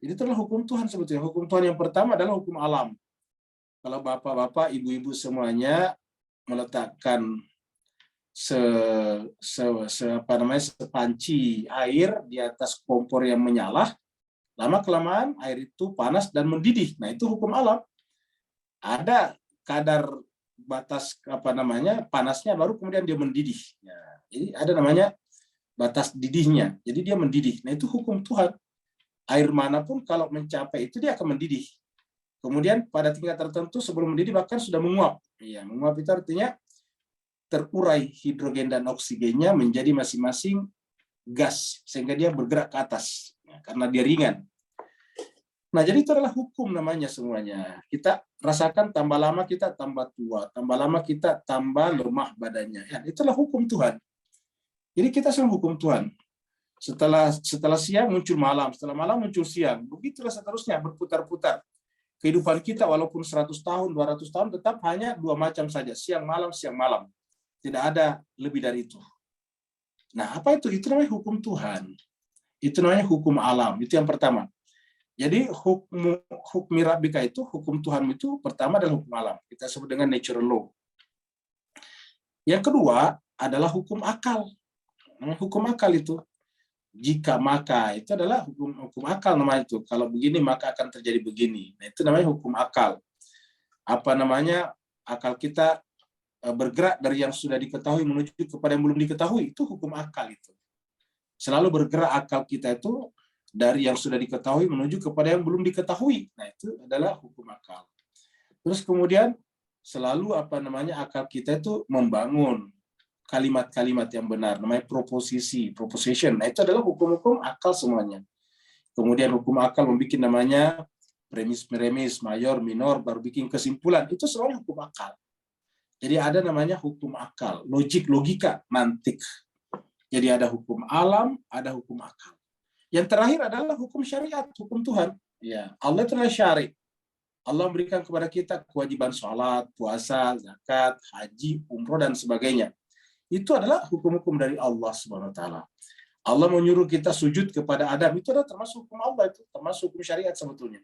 Jadi itu adalah hukum Tuhan sebetulnya. Hukum Tuhan yang pertama adalah hukum alam. Kalau bapak-bapak, ibu-ibu semuanya meletakkan sepanci air di atas kompor yang menyala, lama-kelamaan air itu panas dan mendidih. Nah, itu hukum alam. Ada kadar batas panasnya, baru kemudian dia mendidih. Ya, jadi ada namanya batas didihnya. Jadi dia mendidih. Nah, itu hukum Tuhan. Air manapun kalau mencapai itu dia akan mendidih. Kemudian pada tingkat tertentu sebelum mendidih bahkan sudah menguap. Ya, menguap itu artinya terurai hidrogen dan oksigennya menjadi masing-masing gas sehingga dia bergerak ke atas. Ya, karena dia ringan. Nah, jadi itu adalah hukum namanya semuanya. Kita rasakan tambah lama kita tambah tua, tambah lama kita tambah lemah badannya. Ya, itulah hukum Tuhan. Jadi kita semua hukum Tuhan. Setelah siang muncul malam, setelah malam muncul siang. Begitulah seterusnya berputar-putar. Kehidupan kita walaupun 100 tahun, 200 tahun tetap hanya dua macam saja, siang malam, siang malam. Tidak ada lebih dari itu. Nah, apa itu? Itu namanya hukum Tuhan. Itu namanya hukum alam. Itu yang pertama. Jadi hukmi rabbika itu, hukum Tuhan itu pertama adalah hukum alam. Kita sebut dengan natural law. Yang kedua adalah hukum akal. Hukum akal itu, jika maka, itu adalah hukum akal namanya itu. Kalau begini maka akan terjadi begini. Nah, itu namanya hukum akal. Apa namanya? Akal kita bergerak dari yang sudah diketahui menuju kepada yang belum diketahui. Itu hukum akal itu. Selalu bergerak akal kita itu dari yang sudah diketahui menuju kepada yang belum diketahui. Nah, itu adalah hukum akal. Terus kemudian selalu akal kita itu membangun kalimat-kalimat yang benar, namanya proposition. Nah, itu adalah hukum-hukum akal semuanya. Kemudian hukum akal membuat namanya premis, mayor, minor, baru bikin kesimpulan. Itu semuanya hukum akal. Jadi ada namanya hukum akal, logika, mantik. Jadi ada hukum alam, ada hukum akal. Yang terakhir adalah hukum syariat, hukum Tuhan. Ya, Allah itu adalah syari. Allah memberikan kepada kita kewajiban sholat, puasa, zakat, haji, umroh, dan sebagainya. Itu adalah hukum-hukum dari Allah Subhanahu wa taala. Allah menyuruh kita sujud kepada Adam, itu adalah termasuk hukum Allah, itu termasuk hukum syariat sebetulnya.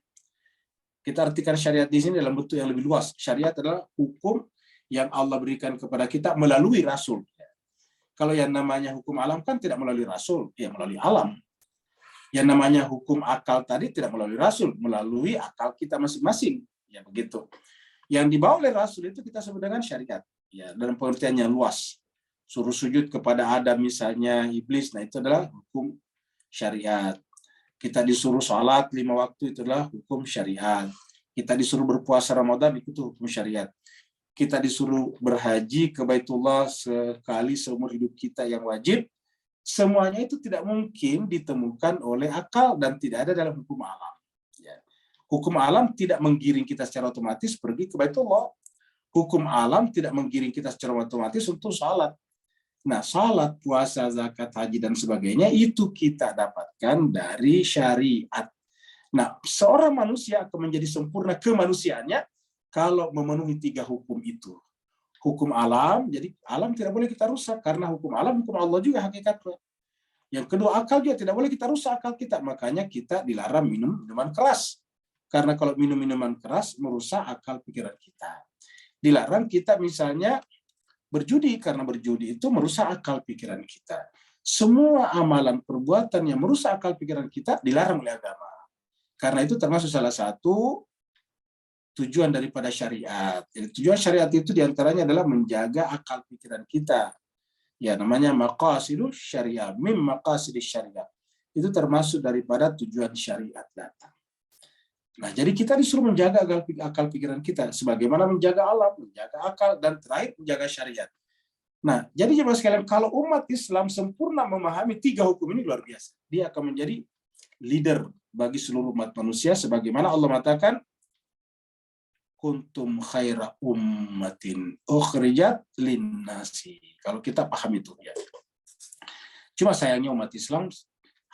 Kita artikan syariat di sini dalam bentuk yang lebih luas. Syariat adalah hukum yang Allah berikan kepada kita melalui Rasul. Kalau yang namanya hukum alam kan tidak melalui Rasul, ya melalui alam. Yang namanya hukum akal tadi tidak melalui Rasul, melalui akal kita masing-masing. Ya begitu. Yang dibawa oleh Rasul itu kita sebut dengan syariat. Ya, dalam pengertian yang luas. Suruh sujud kepada Adam misalnya, iblis, nah itu adalah hukum syariat. Kita disuruh sholat 5 waktu, itu adalah hukum syariat. Kita disuruh berpuasa Ramadan, itu hukum syariat. Kita disuruh berhaji ke Baitullah sekali seumur hidup kita yang wajib. Semuanya itu tidak mungkin ditemukan oleh akal dan tidak ada dalam hukum alam. Ya. Hukum alam tidak menggiring kita secara otomatis pergi ke Baitullah. Hukum alam tidak menggiring kita secara otomatis untuk sholat. Nah, salat, puasa, zakat, haji, dan sebagainya, itu kita dapatkan dari syariat. Nah, seorang manusia akan menjadi sempurna kemanusiaannya kalau memenuhi 3 hukum itu. Hukum alam, jadi alam tidak boleh kita rusak, karena hukum alam, hukum Allah juga hakikatnya. Yang kedua, akal juga tidak boleh kita rusak akal kita. Makanya kita dilarang minum minuman keras. Karena kalau minum minuman keras, merusak akal pikiran kita. Dilarang kita misalnya berjudi, karena berjudi itu merusak akal pikiran kita. Semua amalan perbuatan yang merusak akal pikiran kita dilarang oleh agama. Karena itu termasuk salah satu tujuan daripada syariat. Jadi, tujuan syariat itu diantaranya adalah menjaga akal pikiran kita. Ya, namanya maqasidus syariah, mim maqasidis syariah. Itu termasuk daripada tujuan syariat datang. Nah, jadi kita disuruh menjaga akal pikiran kita, sebagaimana menjaga alam, menjaga akal, dan terakhir menjaga syariat. Nah, jadi jemaah sekalian, kalau umat Islam sempurna memahami 3 hukum ini luar biasa. Dia akan menjadi leader bagi seluruh umat manusia, sebagaimana Allah mengatakan, kuntum khaira ummatin ukhrijat linnasi. Kalau kita paham itu, ya. Cuma sayangnya umat Islam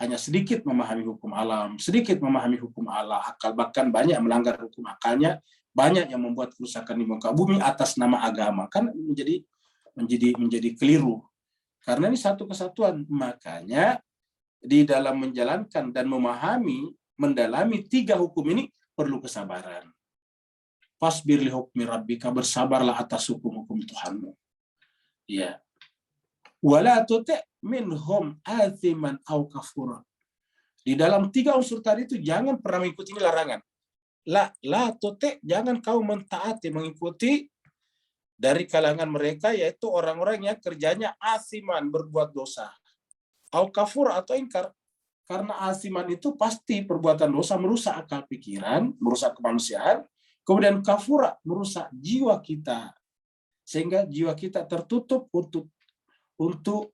hanya sedikit memahami hukum alam, sedikit memahami hukum Allah, akal, bahkan banyak melanggar hukum akalnya, banyak yang membuat kerusakan di muka bumi atas nama agama. Kan menjadi keliru. Karena ini satu kesatuan. Makanya di dalam menjalankan dan memahami, mendalami 3 hukum ini perlu kesabaran. Fasbir li hukmi rabbika, bersabarlah atas hukum-hukum Tuhanmu. Ya. Wala tuti' minhum athiman au kafura. Di dalam 3 unsur tadi itu jangan pernah mengikuti larangan. La tuti', jangan kau mentaati, mengikuti dari kalangan mereka, yaitu orang-orang yang kerjanya asiman, berbuat dosa. Au kafur, atau ingkar. Karena asiman itu pasti perbuatan dosa merusak akal pikiran, merusak kemanusiaan. Kemudian kafura, merusak jiwa kita. Sehingga jiwa kita tertutup untuk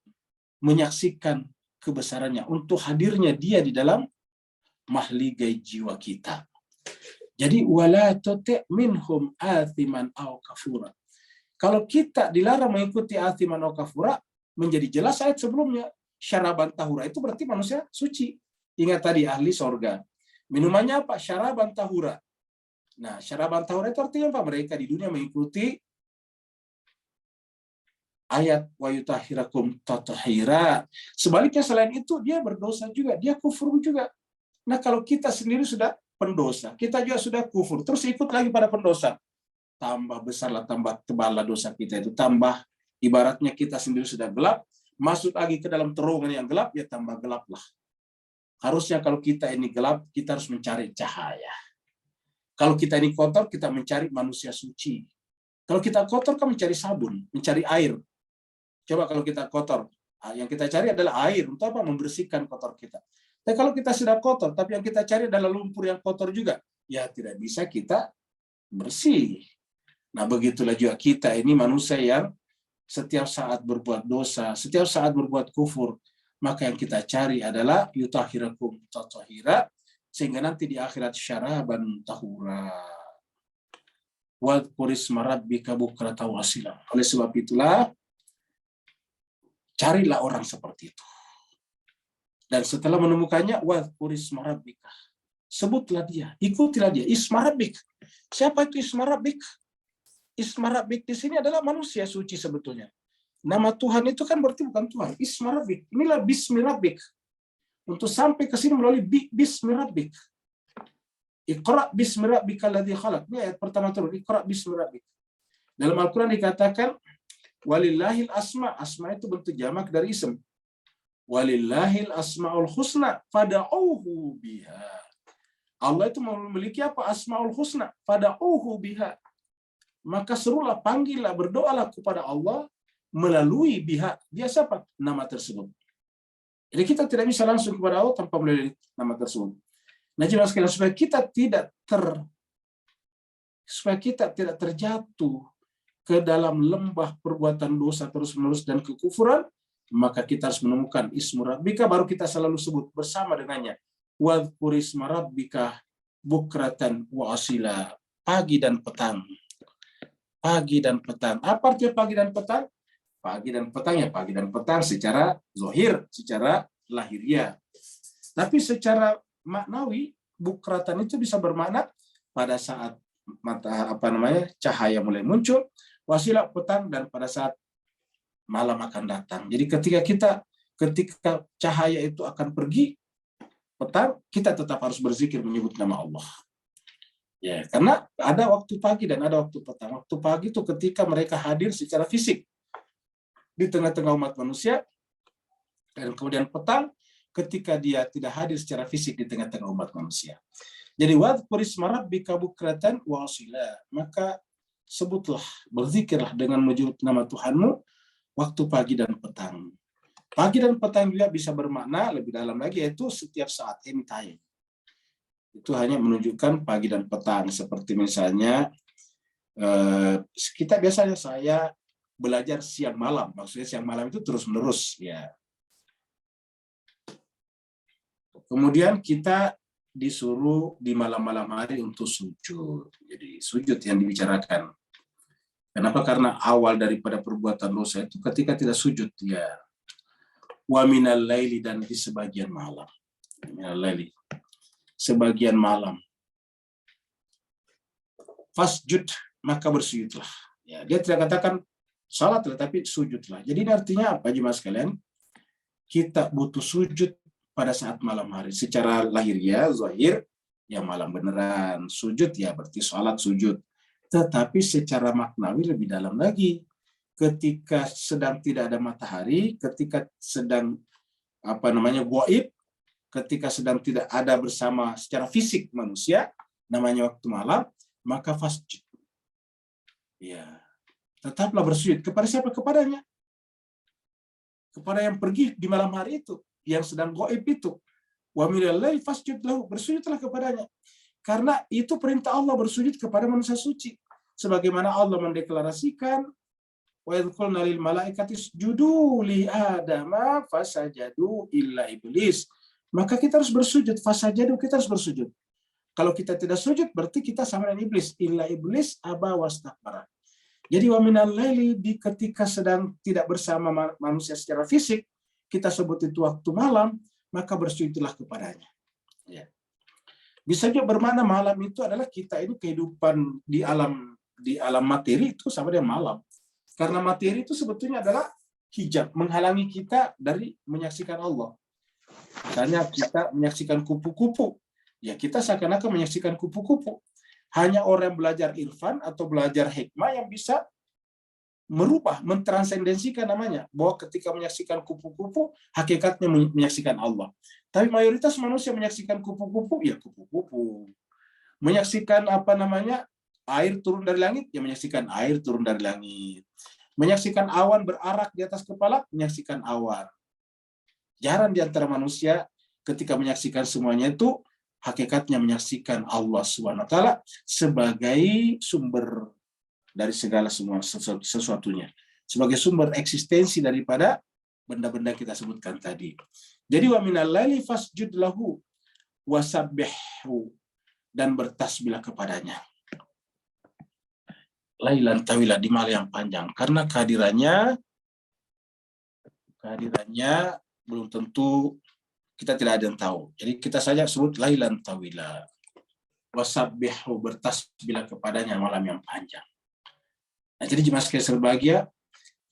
menyaksikan kebesarannya, untuk hadirnya dia di dalam mahligai jiwa kita. Jadi wala tuti' minhum athiman aw kafura. Kalau kita dilarang mengikuti athiman aw kafura, menjadi jelas ayat sebelumnya. syaraban tahura itu berarti manusia suci. Ingat tadi ahli sorga. Minumannya apa? Syaraban tahura. Nah, syaraban tahura itu artinya apa? Mereka di dunia mengikuti ayat wa yutahhirakum tathira. Sebaliknya selain itu dia berdosa juga, dia kufur juga. Nah, kalau kita sendiri sudah pendosa, kita juga sudah kufur, terus ikut lagi pada pendosa, tambah besarlah, tambah teballah dosa kita itu, tambah ibaratnya kita sendiri sudah gelap, masuk lagi ke dalam terowongan yang gelap, ya tambah gelaplah. Harusnya kalau kita ini gelap, kita harus mencari cahaya. Kalau kita ini kotor, kita mencari manusia suci. Kalau kita kotor, kan mencari sabun, mencari air. Coba kalau kita kotor, yang kita cari adalah air. Untuk apa? Membersihkan kotor kita. Tapi kalau kita sudah kotor, tapi yang kita cari adalah lumpur yang kotor juga, ya tidak bisa kita bersih. Nah, begitulah juga kita ini manusia yang setiap saat berbuat dosa, setiap saat berbuat kufur, maka yang kita cari adalah yutahhirakum tathira, sehingga nanti di akhirat syaraban tahura. Wadhkur isma rabbika bukratan wa asila. Oleh sebab itulah, carilah orang seperti itu. Dan setelah menemukannya, wadhkur isma rabbika. Sebutlah dia, ikutilah dia. Isma rabbik. Siapa itu isma rabbik? Isma rabbik di sini adalah manusia suci sebetulnya. Nama Tuhan itu kan berarti bukan Tuhan. Isma rabbik. Inilah bismi rabbik. Untuk sampai ke sini melalui bismi rabbik. Iqra bismi rabbikal ladzi khalaq. Ini ayat pertama turun. Iqra bismi rabbik. Dalam Al-Quran dikatakan walillahil asma. Asma itu bentuk jamak dari ism. Walillahil asmaul husna fada'uhu biha. Allah itu memiliki apa? Asmaul husna fada'uhu biha. Maka serulah, panggillah, berdoalah kepada Allah melalui biha. Dia siapa? Nama tersebut. Jadi kita tidak bisa langsung kepada Allah tanpa melalui nama tersebut. Nah, jemaah sekalian, supaya kita tidak terjatuh ke dalam lembah perbuatan dosa terus-menerus dan kekufuran, maka kita harus menemukan ismu rabbika, baru kita selalu sebut bersama dengannya. Wadhkur isma rabbika bukratan wa asila. Pagi dan petang. Pagi dan petang. Apa artinya pagi dan petang? Pagi dan petang ya pagi dan petang secara zahir, secara lahiriah. Tapi secara maknawi, bukratan itu bisa bermakna pada saat cahaya mulai muncul, wasilah petang, dan pada saat malam akan datang. Jadi ketika cahaya itu akan pergi, petang, kita tetap harus berzikir menyebut nama Allah. Ya, karena ada waktu pagi dan ada waktu petang. Waktu pagi itu ketika mereka hadir secara fisik di tengah-tengah umat manusia, dan kemudian petang ketika dia tidak hadir secara fisik di tengah-tengah umat manusia. Jadi wadhkur isma rabbika bukratan wa asila. Maka sebutlah, berzikirlah dengan menyebut nama Tuhanmu waktu pagi dan petang. Pagi dan petang juga bisa bermakna lebih dalam lagi, yaitu setiap saat, anytime. Itu hanya menunjukkan pagi dan petang. Seperti misalnya kita biasanya saya belajar siang malam, maksudnya siang malam itu terus-menerus ya. Kemudian kita disuruh di malam-malam hari untuk sujud. Jadi sujud yang dibicarakan. Kenapa? Karena awal daripada perbuatan dosa itu ketika tidak sujud ya. Wa minal laili, dan di sebagian malam. Minal laili. Sebagian malam. Fasjud, maka bersujudlah. Ya, dia tidak katakan salat, tetapi sujudlah. Jadi ini artinya apa, jemaah sekalian? Kita butuh sujud pada saat malam hari. Secara lahiriah, zahir, ya malam beneran. Sujud ya berarti salat, sujud. Tetapi secara maknawi lebih dalam lagi. Ketika sedang tidak ada matahari, ketika sedang gaib, ketika sedang tidak ada bersama secara fisik manusia, namanya waktu malam, maka fasjud. Ya, tetaplah bersujud. Kepada siapa? Kepadanya. Kepada yang pergi di malam hari itu, yang sedang gaib itu. Wa minal laili fasjud lahu, bersujudlah kepadanya. Karena itu perintah Allah, bersujud kepada manusia suci. Sebagaimana Allah mendeklarasikan, wa idh qulna lil malaikati isjudu li adama fasajadu illa iblis. Maka kita harus bersujud, fasajadu, kita harus bersujud. Kalau kita tidak sujud, berarti kita sama dengan iblis. Illa iblis aba wastakbara. Jadi wa minal laili, di ketika sedang tidak bersama manusia secara fisik, kita sebut itu waktu malam, maka bersujudlah kepadanya. Ya. Bisa juga bermakna malam itu adalah kita ini kehidupan di alam materi itu sama dengan malam. Karena materi itu sebetulnya adalah hijab, menghalangi kita dari menyaksikan Allah. Misalnya kita menyaksikan kupu-kupu, ya kita seakan-akan menyaksikan kupu-kupu. Hanya orang yang belajar irfan atau belajar hikmah yang bisa merubah, mentransendensikan namanya, bahwa ketika menyaksikan kupu-kupu, hakikatnya menyaksikan Allah. Tapi mayoritas manusia menyaksikan kupu-kupu, ya kupu-kupu. Menyaksikan air turun dari langit, ya menyaksikan air turun dari langit. Menyaksikan awan berarak di atas kepala, menyaksikan awan. Jarang di antara manusia ketika menyaksikan semuanya itu, hakikatnya menyaksikan Allah SWT sebagai sumber dari segala semua sesuatunya. Sebagai sumber eksistensi daripada benda-benda kita sebutkan tadi. Jadi wa minal laili fasjud lahu wasabbihhu, dan bertasbihlah kepadanya. Lailan tawila, di malam yang panjang, karena kehadirannya belum tentu kita tidak ada yang tahu. Jadi kita saja sebut lailan tawila. Wasabbihu, bertasbihlah kepadanya malam yang panjang. Nah, jadi jemaah sekalian berbahagia,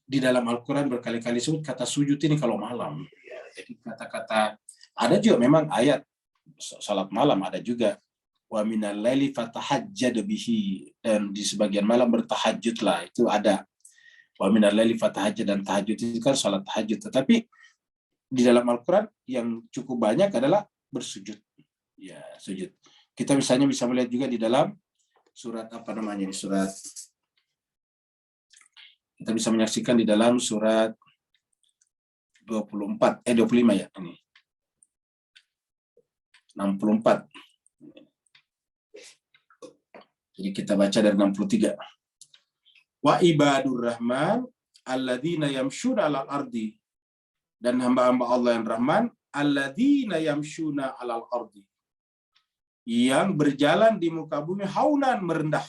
di dalam Al-Quran berkali-kali sebut kata sujud ini kalau malam. Ya, jadi kata-kata, ada juga memang ayat salat malam, ada juga. Wa minal laili fatahajjad bihi, dan di sebagian malam bertahajudlah, itu ada. Wa minal laili fatahajjad, dan tahajud itu kan salat tahajud. Tetapi di dalam Al-Quran yang cukup banyak adalah bersujud. Ya, sujud. Kita misalnya bisa melihat juga di dalam surat surat, kita bisa menyaksikan di dalam surat 25 ya, ini 64. Jadi kita baca dari 63. Wa ibadur rahman alladzina yamshuna 'alal ardi, dan hamba-hamba Allah yang Rahman, alladzina yamshuna 'alal ardi, yang berjalan di muka bumi haunan, merendah,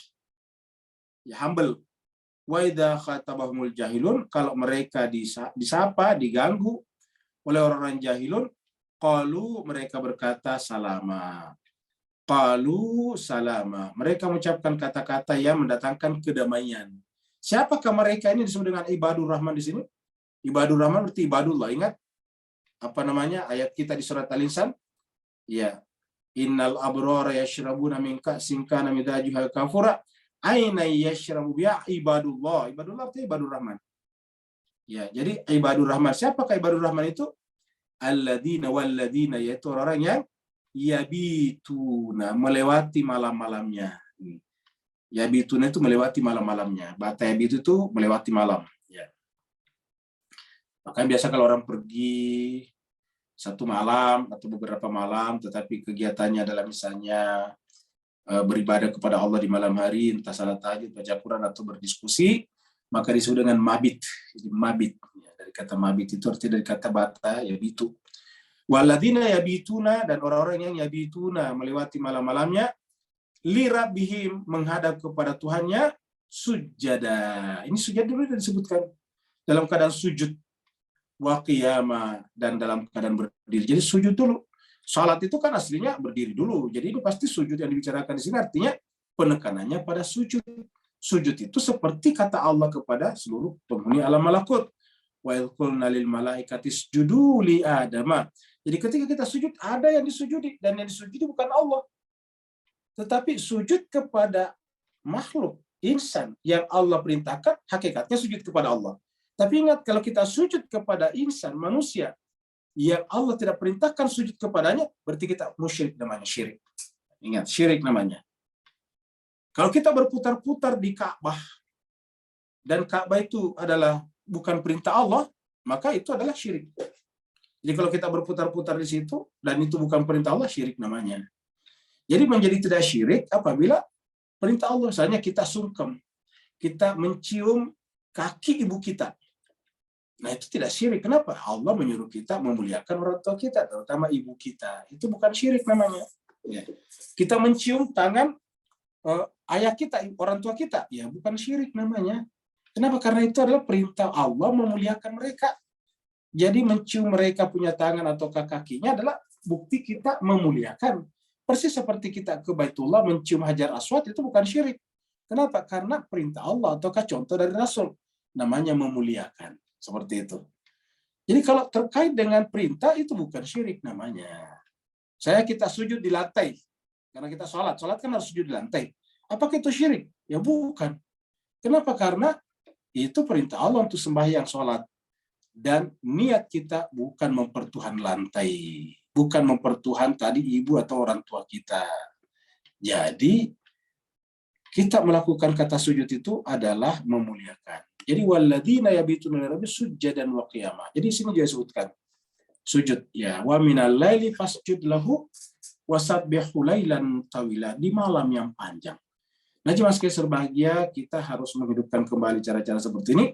ya humble. Wa idza khatabahumul jahilun, kalau mereka disapa, diganggu oleh orang-orang jahilun, qalu, mereka berkata salama. Qalu salama, mereka mengucapkan kata-kata yang mendatangkan kedamaian. Siapakah mereka ini disebut dengan ibadur rahman di sini? Ibadur rahman berarti ibadullah. Ingat ayat kita di surat Al-Insan? Ya. Innal abrara yashrabuna min ka'sin kana mizajuha kafura aina yashrabu biha ibadullah. Ibadullah artinya ibadur rahman. Ya, jadi ibadur rahman. Siapakah ibadur rahman itu? Alladzina walladzina, yaitu orang yang yabituna, melewati malam-malamnya. Yabituna itu melewati malam-malamnya. Bata yabitu itu melewati malam. Ya. Makanya biasa kalau orang pergi satu malam atau beberapa malam, tetapi kegiatannya adalah misalnya beribadah kepada Allah di malam hari, entah salat tahajud, baca Quran, atau berdiskusi, maka disebut dengan mabit. Jadi mabit. Ya, dari kata mabit itu artinya dari kata bata, yabitu. Walladzina yabituna, dan orang-orang yang yabituna, melewati malam-malamnya, li rabbihim, menghadap kepada Tuhannya, sujada. Ini sujud dulu disebutkan, dalam keadaan sujud, wa qiyama, dan dalam keadaan berdiri. Jadi sujud dulu. Salat itu kan aslinya berdiri dulu. Jadi ini pasti sujud yang dibicarakan di sini, artinya penekanannya pada sujud. Sujud itu seperti kata Allah kepada seluruh penghuni alam malakut. Wa idh qulna lil malaikati isjudu li Adama. Jadi ketika kita sujud, ada yang disujudi, dan yang disujudi bukan Allah. Tetapi sujud kepada makhluk, insan, yang Allah perintahkan, hakikatnya sujud kepada Allah. Tapi ingat, kalau kita sujud kepada insan, manusia, yang Allah tidak perintahkan sujud kepadanya, berarti kita musyrik, namanya syirik. Ingat, syirik namanya. Kalau kita berputar-putar di Ka'bah, dan Ka'bah itu adalah bukan perintah Allah, maka itu adalah syirik. Jadi kalau kita berputar-putar di situ, dan itu bukan perintah Allah, syirik namanya. Jadi menjadi tidak syirik apabila perintah Allah. Misalnya kita sungkem, kita mencium kaki ibu kita. Nah itu tidak syirik. Kenapa? Allah menyuruh kita memuliakan orang tua kita, terutama ibu kita. Itu bukan syirik namanya. Ya. Kita mencium tangan ayah kita, orang tua kita. Ya bukan syirik namanya. Kenapa? Karena itu adalah perintah Allah memuliakan mereka. Jadi mencium mereka punya tangan atau kakinya adalah bukti kita memuliakan. Persis seperti kita ke Baitullah mencium Hajar Aswad itu bukan syirik. Kenapa? Karena perintah Allah ataukah contoh dari Rasul. Namanya memuliakan. Seperti itu. Jadi kalau terkait dengan perintah itu bukan syirik namanya. Kita sujud di lantai. Karena kita sholat. Sholat kan harus sujud di lantai. Apakah itu syirik? Ya bukan. Kenapa? Karena itu perintah Allah untuk sembahyang sholat. Dan niat kita bukan mempertuhan lantai. Bukan mempertuhan tadi ibu atau orang tua kita. Jadi, kita melakukan kata sujud itu adalah memuliakan. Jadi, walladzina yabituna lirabbi sujjadan wa qiyamah. Jadi, sini dia sebutkan. Sujud. Ya, wa minal laili fasjud lahu wasabbihu lailan tawila. Di malam yang panjang. Nah, jemaah sekalian berbahagia, kita harus menghidupkan kembali cara-cara seperti ini.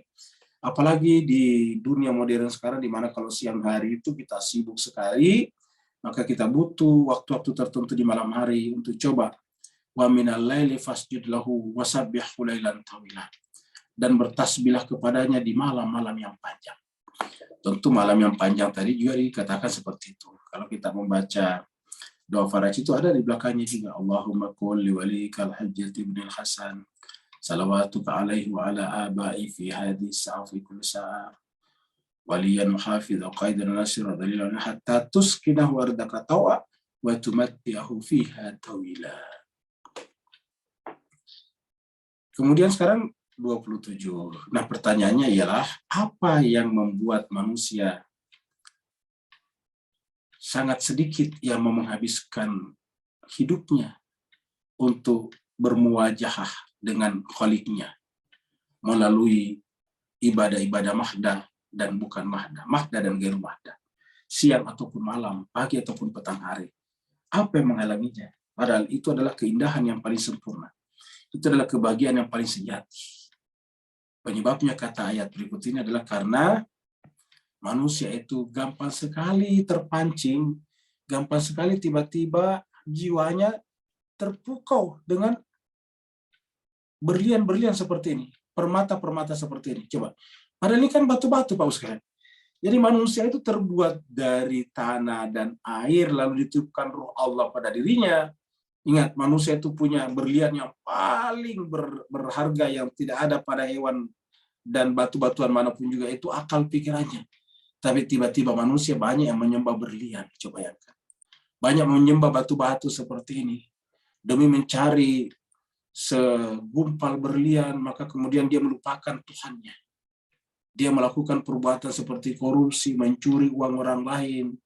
Apalagi di dunia modern sekarang, di mana kalau siang hari itu kita sibuk sekali, maka kita butuh waktu-waktu tertentu di malam hari untuk coba wa minal laili fasjud lahu wasabbihu lailan tawila, dan bertasbihlah kepadanya di malam-malam yang panjang. Tentu malam yang panjang tadi juga dikatakan seperti itu. Kalau kita membaca doa faraj itu ada di belakangnya juga, Allahumma qul li walikal hajjati ibnil Hasan salawatuka alaihi wa ala abai fi hadis sa'a fi kulli sa'a waliyan muhafidha qaidan nasira dalilan hatta tuskinahu ardaka tawa wa tumatti'ahu fiha tawila. Kemudian sekarang 27. Nah, pertanyaannya ialah apa yang membuat manusia sangat sedikit yang mau menghabiskan hidupnya untuk bermuwajahah dengan Khaliknya melalui ibadah-ibadah mahdah dan bukan mahdah, mahdah dan gairu mahdah, siang ataupun malam, pagi ataupun petang hari. Apa yang menghalanginya? Padahal itu adalah keindahan yang paling sempurna. Itu adalah kebahagiaan yang paling sejati. Penyebabnya kata ayat berikut ini adalah karena manusia itu gampang sekali terpancing, gampang sekali tiba-tiba jiwanya terpukau dengan berlian-berlian seperti ini, permata-permata seperti ini. Coba, padahal ini kan batu-batu, Pak Ustaz. Jadi manusia itu terbuat dari tanah dan air, lalu ditiupkan ruh Allah pada dirinya. Ingat, manusia itu punya berlian yang paling berharga yang tidak ada pada hewan dan batu-batuan manapun juga, itu akal pikirannya. Tapi tiba-tiba manusia banyak yang menyembah berlian. Coba bayangkan. Banyak menyembah batu-batu seperti ini. Demi mencari segumpal berlian, maka kemudian dia melupakan Tuhannya. Dia melakukan perbuatan seperti korupsi, mencuri uang orang lain,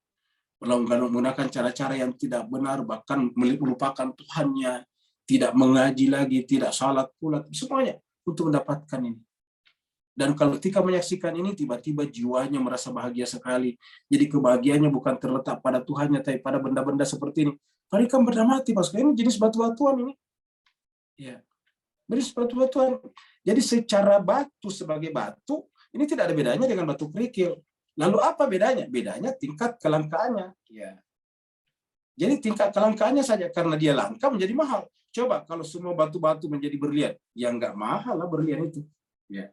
menggunakan cara-cara yang tidak benar, bahkan melupakan Tuhannya, tidak mengaji lagi, tidak salat pula, semuanya untuk mendapatkan ini. Dan kalau ketika menyaksikan ini, tiba-tiba jiwanya merasa bahagia sekali. Jadi kebahagiaannya bukan terletak pada Tuhannya, tapi pada benda-benda seperti ini. Mereka benda mati, Pak. Ini jenis batu-batuan ini. Ya, jenis batu-batuan. Jadi secara batu sebagai batu, ini tidak ada bedanya dengan batu kerikil. Lalu apa bedanya? Bedanya tingkat kelangkaannya. Ya. Jadi tingkat kelangkaannya saja, karena dia langka menjadi mahal. Coba kalau semua batu-batu menjadi berlian, ya nggak mahal lah berlian itu. Ya.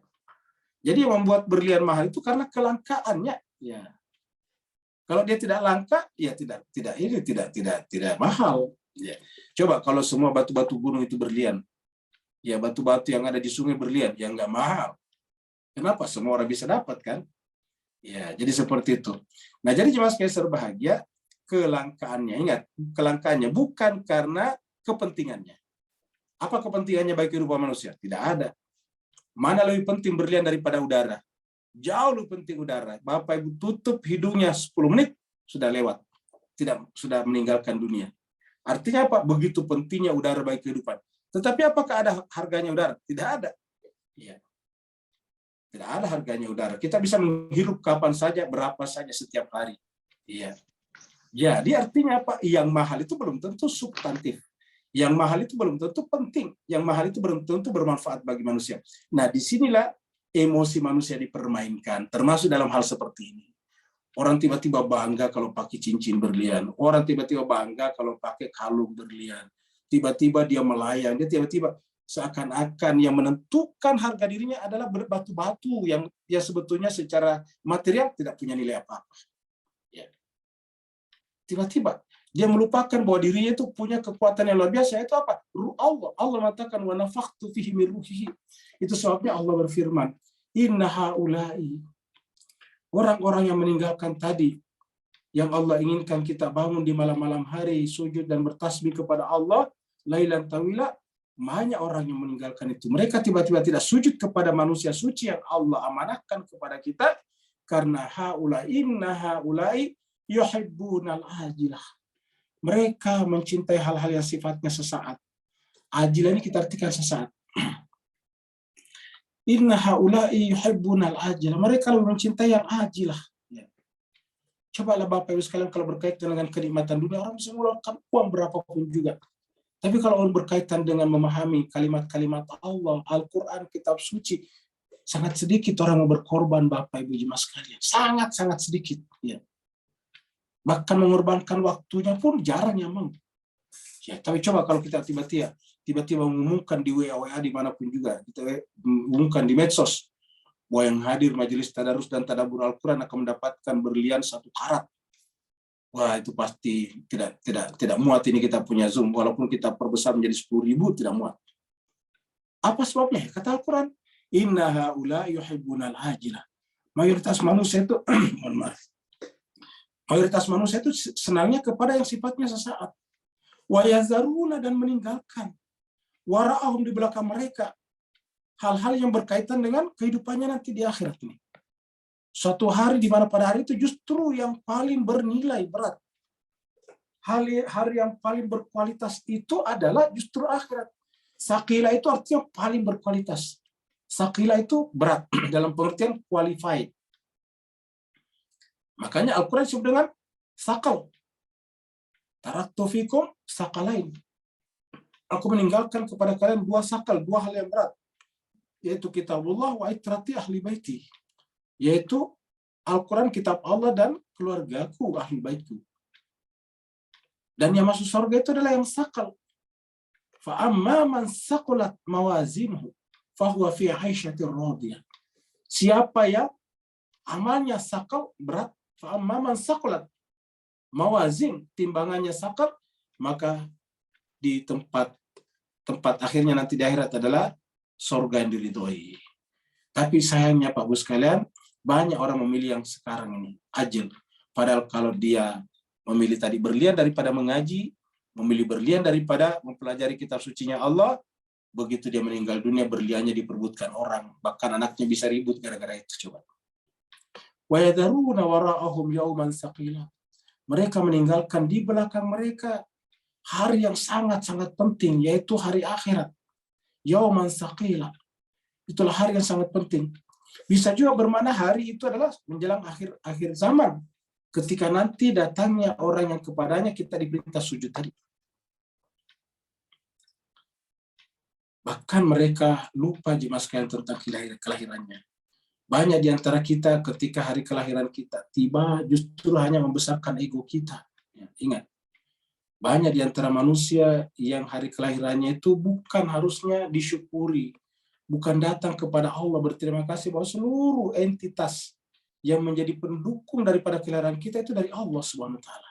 Jadi yang membuat berlian mahal itu karena kelangkaannya. Ya. Kalau dia tidak langka, ya tidak mahal. Ya. Coba kalau semua batu-batu gunung itu berlian, ya batu-batu yang ada di sungai berlian, ya nggak mahal. Kenapa? Semua orang bisa dapat kan? Ya, jadi seperti itu. Nah, jadi jemaah sekalian berbahagia, kelangkaannya, ingat, kelangkaannya bukan karena kepentingannya. Apa kepentingannya bagi kehidupan manusia? Tidak ada. Mana lebih penting berlian daripada udara? Jauh lebih penting udara. Bapak Ibu tutup hidungnya 10 menit, sudah lewat. Sudah meninggalkan dunia. Artinya apa? Begitu pentingnya udara bagi kehidupan. Tetapi apakah ada harganya udara? Tidak ada. Ya. Tidak ada harganya udara. Kita bisa menghirup kapan saja, berapa saja setiap hari. Iya. Jadi artinya apa? Yang mahal itu belum tentu substantif. Yang mahal itu belum tentu penting. Yang mahal itu belum tentu bermanfaat bagi manusia. Nah, disinilah emosi manusia dipermainkan, termasuk dalam hal seperti ini. Orang tiba-tiba bangga kalau pakai cincin berlian. Orang tiba-tiba bangga kalau pakai kalung berlian. Tiba-tiba dia melayang. Dia tiba-tiba Seakan-akan yang menentukan harga dirinya adalah batu-batu yang sebetulnya secara material tidak punya nilai apa-apa. Ya. Tiba-tiba dia melupakan bahwa dirinya itu punya kekuatan yang luar biasa. Itu apa? Ruh Allah. Allah mengatakan wa nafakhtu fihi min ruhihi. Itu sebabnya Allah berfirman, inna haula'i, orang-orang yang meninggalkan tadi, yang Allah inginkan kita bangun di malam-malam hari, sujud dan bertasbih kepada Allah, lailan tawila, banyak orang yang meninggalkan itu. Mereka tiba-tiba tidak sujud kepada manusia suci yang Allah amanahkan kepada kita, karena inna haula'i yuhibbunal ajilah. Mereka mencintai hal-hal yang sifatnya sesaat. Ajilah ini kita artikan sesaat. Inna haula'i yuhibbunal ajilah. Mereka lebih mencintai yang ajilah. Cobalah Bapak Ibu sekalian, kalau berkaitan dengan kenikmatan dunia, orang bisa mengeluarkan uang berapapun juga. Tapi kalau orang berkaitan dengan memahami kalimat-kalimat Allah, Al-Quran, kitab suci, sangat sedikit orang mau berkorban, Bapak Ibu jemaah sekalian. Sangat-sangat sedikit. Ya. Bahkan mengorbankan waktunya pun jarang yang mau. Ya, tapi coba kalau kita tiba-tiba mengumumkan di WA dimanapun juga, kita umumkan di medsos, bahwa yang hadir majelis tadarus dan tadabbur Al-Quran akan mendapatkan berlian 1 karat. Wah, itu pasti tidak muat ini kita punya Zoom. Walaupun kita perbesar menjadi 10.000, tidak muat. Apa sebabnya? Kata Al-Quran, inna haula yuhibbunal ajilah. Mayoritas manusia itu, mohon maaf, mayoritas manusia itu senangnya kepada yang sifatnya sesaat. Wa yazaruna, dan meninggalkan wara'ahum, di belakang mereka, hal-hal yang berkaitan dengan kehidupannya nanti di akhirat ini. Suatu hari di mana pada hari itu justru yang paling bernilai berat. Hari yang paling berkualitas itu adalah justru akhirat. Sakila itu artinya paling berkualitas. Sakila itu berat dalam pengertian qualified. Makanya Al-Quran disebut dengan sakal. Taraktu fikum sakalain. Aku meninggalkan kepada kalian 2 sakal, 2 hal yang berat. Yaitu kitabullah wa itrati ahli baiti. Yaitu Al-Quran, kitab Allah, dan keluargaku, ahli baitku. Dan yang masuk surga itu adalah yang sakal. Fa'amma man saqulat mawazinuhu fahuwa fi 'aisyatir radiyah. Siapa yang amalnya sakal, berat, fa'amma man saqulat mawazin, timbangannya sakal, maka di tempat akhirnya nanti di akhirat adalah surga yang diridhoi. Tapi sayangnya Pak Bu sekalian, banyak orang memilih yang sekarang ini, ajil. Padahal kalau dia memilih tadi berlian daripada mengaji, memilih berlian daripada mempelajari kitab sucinya Allah, begitu dia meninggal dunia, berliannya diperbutkan orang. Bahkan anaknya bisa ribut gara-gara itu. Coba. Wa yadharuna wara'ahum yauman saqila. Mereka meninggalkan di belakang mereka hari yang sangat-sangat penting, yaitu hari akhirat. Yauman saqila. Itulah hari yang sangat penting. Bisa juga bermakna hari itu adalah menjelang akhir zaman. Ketika nanti datangnya orang yang kepadanya kita diperintah sujud tadi. Bahkan mereka lupa jemaah sekalian tentang kelahirannya. Banyak di antara kita ketika hari kelahiran kita tiba justru hanya membesarkan ego kita. Ya, ingat, banyak di antara manusia yang hari kelahirannya itu bukan harusnya disyukuri. Bukan datang kepada Allah berterima kasih bahwa seluruh entitas yang menjadi pendukung daripada kelahiran kita itu dari Allah Subhanahu wa taala.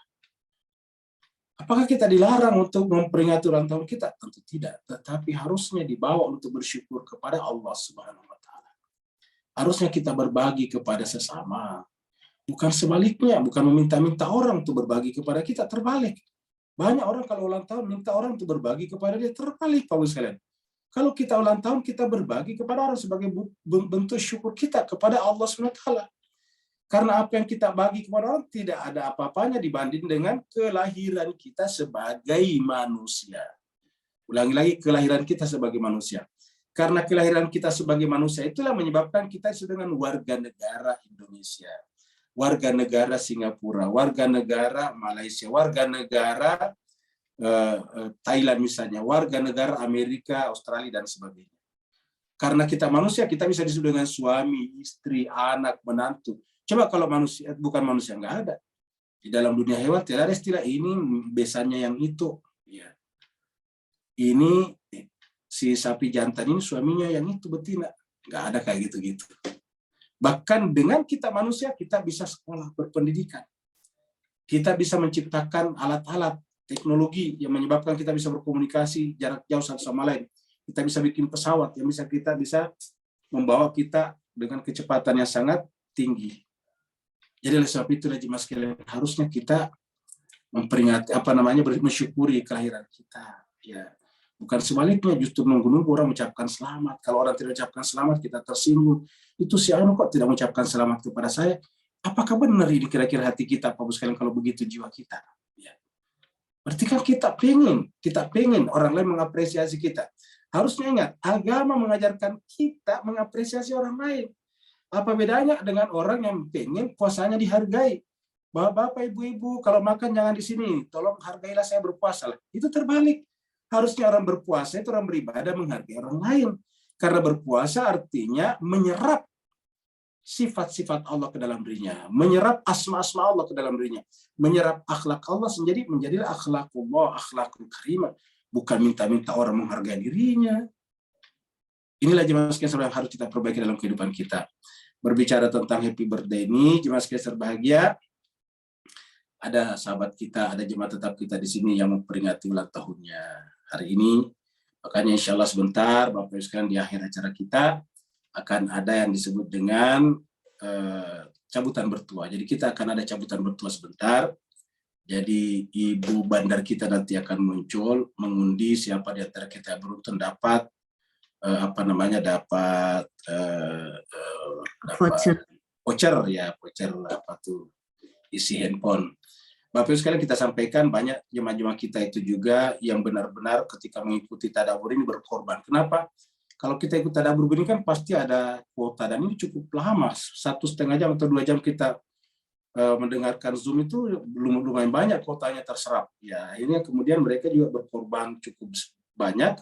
Apakah kita dilarang untuk memperingati ulang tahun kita? Tentu tidak, tetapi harusnya dibawa untuk bersyukur kepada Allah Subhanahu wa taala. Harusnya kita berbagi kepada sesama. Bukan sebaliknya, bukan meminta-minta orang untuk berbagi kepada kita, terbalik. Banyak orang kalau ulang tahun minta orang untuk berbagi kepada dia, terbalik Pak sekalian. Kalau kita ulang tahun, kita berbagi kepada orang sebagai bentuk syukur kita kepada Allah SWT. Karena apa yang kita bagi kepada orang tidak ada apa-apanya dibanding dengan kelahiran kita sebagai manusia. Ulangi lagi, kelahiran kita sebagai manusia. Karena kelahiran kita sebagai manusia itulah menyebabkan kita dengan warga negara Indonesia, warga negara Singapura, warga negara Malaysia, warga negara Thailand misalnya, warga negara Amerika, Australia, dan sebagainya. Karena kita manusia, kita bisa disebut dengan suami, istri, anak, menantu. Coba kalau manusia, bukan manusia, nggak ada. Di dalam dunia hewan tidak ada istilah ini, besannya yang itu. Ya. Ini si sapi jantan ini suaminya yang itu betina. Nggak ada kayak gitu-gitu. Bahkan dengan kita manusia, kita bisa sekolah, berpendidikan. Kita bisa menciptakan alat-alat teknologi yang menyebabkan kita bisa berkomunikasi jarak jauh satu sama lain. Kita bisa bikin pesawat yang kita bisa membawa kita dengan kecepatan yang sangat tinggi. Jadi oleh sebab itu jemaah sekalian, harusnya kita memperingati mensyukuri kelahiran kita. Ya, bukan sebaliknya, justru menunggu orang mengucapkan selamat. Kalau orang tidak mengucapkan selamat, kita tersinggung. Itu si anu kok tidak mengucapkan selamat kepada saya? Apakah benar ini kira-kira hati kita, Bapak sekalian, kalau begitu jiwa kita? Ya. Berarti kan kita pengen orang lain mengapresiasi kita. Harusnya ingat, agama mengajarkan kita mengapresiasi orang lain. Apa bedanya dengan orang yang pengen puasanya dihargai? Bapak, ibu-ibu, kalau makan jangan di sini, tolong hargailah saya berpuasa. Itu terbalik. Harusnya orang berpuasa itu orang beribadah menghargai orang lain. Karena berpuasa artinya menyerap sifat-sifat Allah ke dalam dirinya, menyerap asma-asma Allah ke dalam dirinya, menyerap akhlak Allah menjadilah akhlaqullah, akhlaqul karimah. Bukan minta-minta orang menghargai dirinya. Inilah jemaah sekalian yang harus kita perbaiki dalam kehidupan kita. Berbicara tentang happy birthday ini, jemaah sekalian berbahagia, ada sahabat kita, ada jemaah tetap kita di sini yang memperingati ulang tahunnya hari ini. Makanya insya Allah sebentar, Bapak Ibu sekalian, di akhir acara kita akan ada yang disebut dengan cabutan bertua. Jadi kita akan ada cabutan bertua sebentar. Jadi ibu bandar kita nanti akan muncul mengundi siapa di antara kita yang beruntung dapat voucher apa tuh, isi handphone. Bapak Ibu sekalian, kita sampaikan banyak jemaah-jemaah kita itu juga yang benar-benar ketika mengikuti tadabbur ini berkorban. Kenapa? Kalau kita ikut tadabbur ini kan pasti ada kuota, dan ini cukup lama, 1,5 jam atau 2 jam kita mendengarkan Zoom itu lumayan banyak kuotanya terserap. Ya, ini kemudian mereka juga berkorban cukup banyak,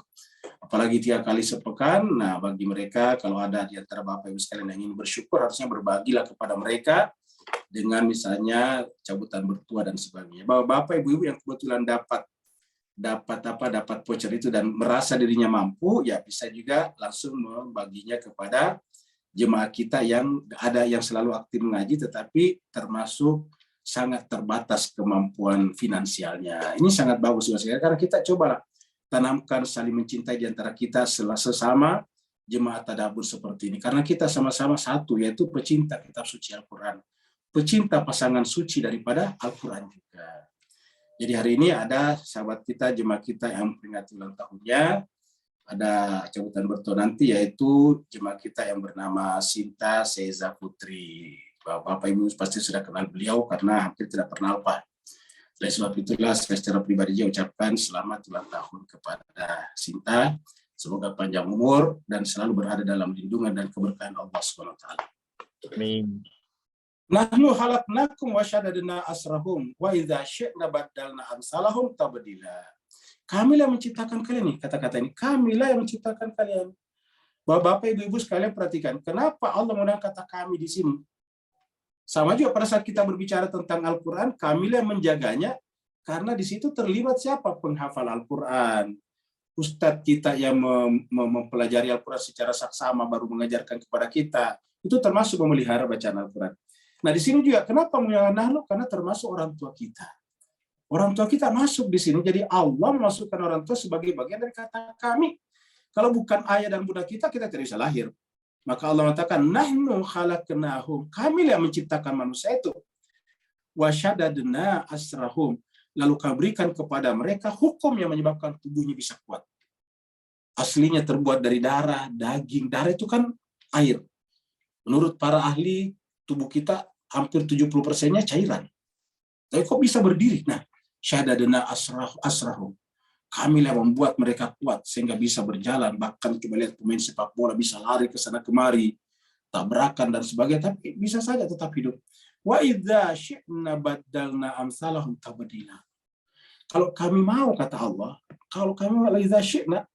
apalagi 3 kali sepekan. Nah, bagi mereka, kalau ada di antara Bapak Ibu sekalian yang ingin bersyukur, harusnya berbagilah kepada mereka dengan misalnya cabutan bertua dan sebagainya. Bapak Ibu yang kebetulan dapat voucher itu dan merasa dirinya mampu, ya bisa juga langsung membaginya kepada jemaah kita yang ada yang selalu aktif mengaji tetapi termasuk sangat terbatas kemampuan finansialnya. Ini sangat bagus karena kita coba tanamkan saling mencintai di antara kita sesama jemaah tadabbur seperti ini, karena kita sama-sama satu, yaitu pecinta kitab suci Al-Quran, pecinta pasangan suci daripada Al-Quran juga. Jadi hari ini ada sahabat kita, jemaah kita yang memperingati ulang tahunnya. Ada cabutan bertua nanti, yaitu jemaah kita yang bernama Sinta Seza Putri. Bapak Ibu pasti sudah kenal beliau karena hampir tidak pernah lupa. Oleh sebab itulah saya secara pribadi ucapkan selamat ulang tahun kepada Sinta. Semoga panjang umur dan selalu berada dalam lindungan dan keberkahan Allah SWT. Amin. Nahnu khalaqnakum wa syadadna asrahum wa idza syi'na baddalna amsalahum tabdila. Kamilah yang menciptakan kalian nih, kata-kata ini. Kamilah yang menciptakan kalian. Bapak, Ibu-ibu sekalian perhatikan, kenapa Allah menggunakan kata kami di sini? Sama juga pada saat kita berbicara tentang Al-Quran, kamilah yang menjaganya, karena di situ terlibat siapa? Penghafal Al-Quran. Ustadz kita yang mempelajari Al-Quran secara saksama baru mengajarkan kepada kita. Itu termasuk memelihara bacaan Al-Quran. Nah di sini juga, kenapa menggunakan nahnu? Karena termasuk orang tua kita. Orang tua kita masuk di sini, jadi Allah memasukkan orang tua sebagai bagian dari kata kami. Kalau bukan ayah dan bunda kita tidak bisa lahir. Maka Allah mengatakan, nahnu khalaqnahum, kami yang menciptakan manusia itu. Wa syadadna asrahum, lalu kami berikan kepada mereka hukum yang menyebabkan tubuhnya bisa kuat. Aslinya terbuat dari darah, daging. Darah itu kan air. Menurut para ahli, tubuh kita hampir 70%-nya cairan. Tapi kok bisa berdiri? Nah, syadadna asrahum. Kami yang membuat mereka kuat sehingga bisa berjalan. Bahkan coba lihat pemain sepak bola bisa lari ke sana kemari, tabrakan dan sebagainya, tapi bisa saja tetap hidup. Wa idza syi'na baddalna amsalahum tabdila. Kalau kami mau, kata Allah, kalau kami mau idza syi'na,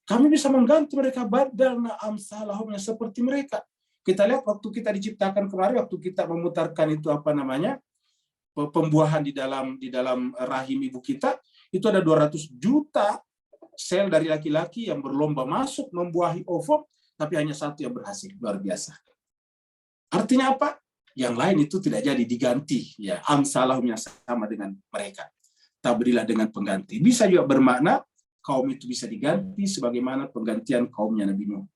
kami bisa mengganti mereka baddalna amsalahum yang seperti mereka. Kita lihat waktu kita diciptakan kemarin, waktu kita memutarkan itu pembuahan di dalam rahim ibu kita, itu ada 200 juta sel dari laki-laki yang berlomba masuk membuahi ovum, tapi hanya satu yang berhasil. Luar biasa. Artinya apa? Yang lain itu tidak jadi diganti. Ya, amsalahum yang sama dengan mereka. Tabrilah dengan pengganti. Bisa juga bermakna kaum itu bisa diganti sebagaimana penggantian kaumnya Nabi Nuh.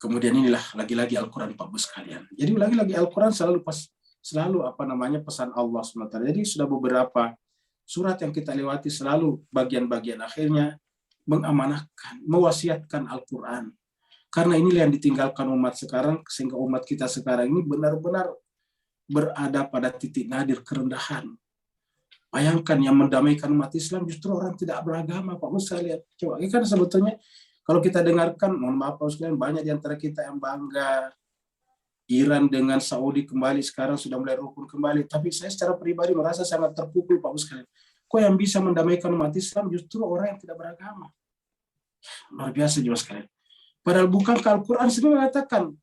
Kemudian inilah lagi-lagi Al-Quran Pak Bos sekalian. Jadi lagi-lagi Al-Quran selalu pesan Allah SWT. Jadi sudah beberapa surat yang kita lewati selalu bagian-bagian akhirnya mengamanahkan, mewasiatkan Al-Quran. Karena inilah yang ditinggalkan umat sekarang, sehingga umat kita sekarang ini benar-benar berada pada titik nadir kerendahan. Bayangkan yang mendamaikan umat Islam justru orang tidak beragama, Pak Bos sekalian. Coba, ini kan sebetulnya kalau kita dengarkan, mohon maaf Pak Bos sekalian, banyak di antara kita yang bangga Iran dengan Saudi kembali sekarang sudah mulai rukun kembali. Tapi saya secara pribadi merasa sangat terpukul Pak Bos sekalian. Kok yang bisa mendamaikan umat Islam justru orang yang tidak beragama? Luar biasa juga sekalian. Padahal bukankah Al-Quran sendiri mengatakan,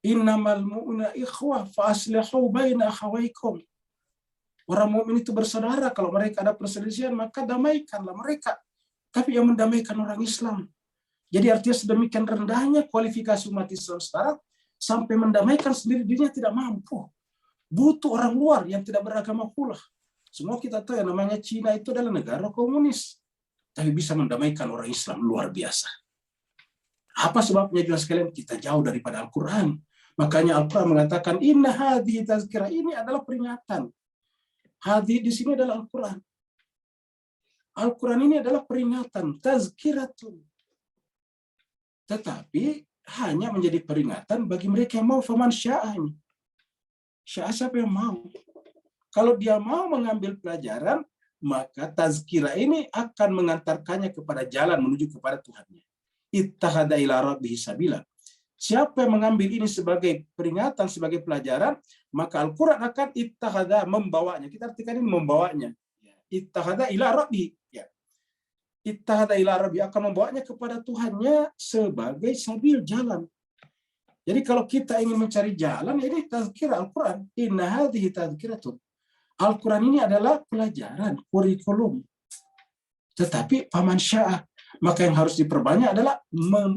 innamal mu'mina ikhwah fa aslihu baina akhawaikum. Orang mukmin itu bersaudara, kalau mereka ada perselisihan maka damaikanlah mereka. Tapi yang mendamaikan orang Islam. Jadi artinya sedemikian rendahnya kualifikasi umat Islam sekarang sampai mendamaikan sendiri dirinya tidak mampu. Butuh orang luar yang tidak beragama pula. Semua kita tahu yang namanya Cina itu adalah negara komunis. Tapi bisa mendamaikan orang Islam, luar biasa. Apa sebabnya jelas sekalian? Kita jauh daripada Al-Quran. Makanya Al-Quran mengatakan, inna hadhihi tazkirah, ini adalah peringatan. Hadhi di sini adalah Al-Quran. Al-Quran ini adalah peringatan, tazkiratun. Tetapi hanya menjadi peringatan bagi mereka yang mau, faman sya'a ini. Sya'a siapa yang mau? Kalau dia mau mengambil pelajaran, maka tazkirah ini akan mengantarkannya kepada jalan menuju kepada Tuhannya. Ittahada ila rabbihi sabila. Siapa yang mengambil ini sebagai peringatan, sebagai pelajaran, maka Al-Quran akan ittahada, membawanya. Kita artikan ini membawanya. Ittahada ila rabbihi. Ya. Ittahada ila rabbihi akan membawanya kepada Tuhannya sebagai sabil, jalan. Jadi kalau kita ingin mencari jalan, ini tazkirah Al-Quran. Inna hadhihi tazkiratun. Al-Quran ini adalah pelajaran, kurikulum. Tetapi paman sya'a, maka yang harus diperbanyak adalah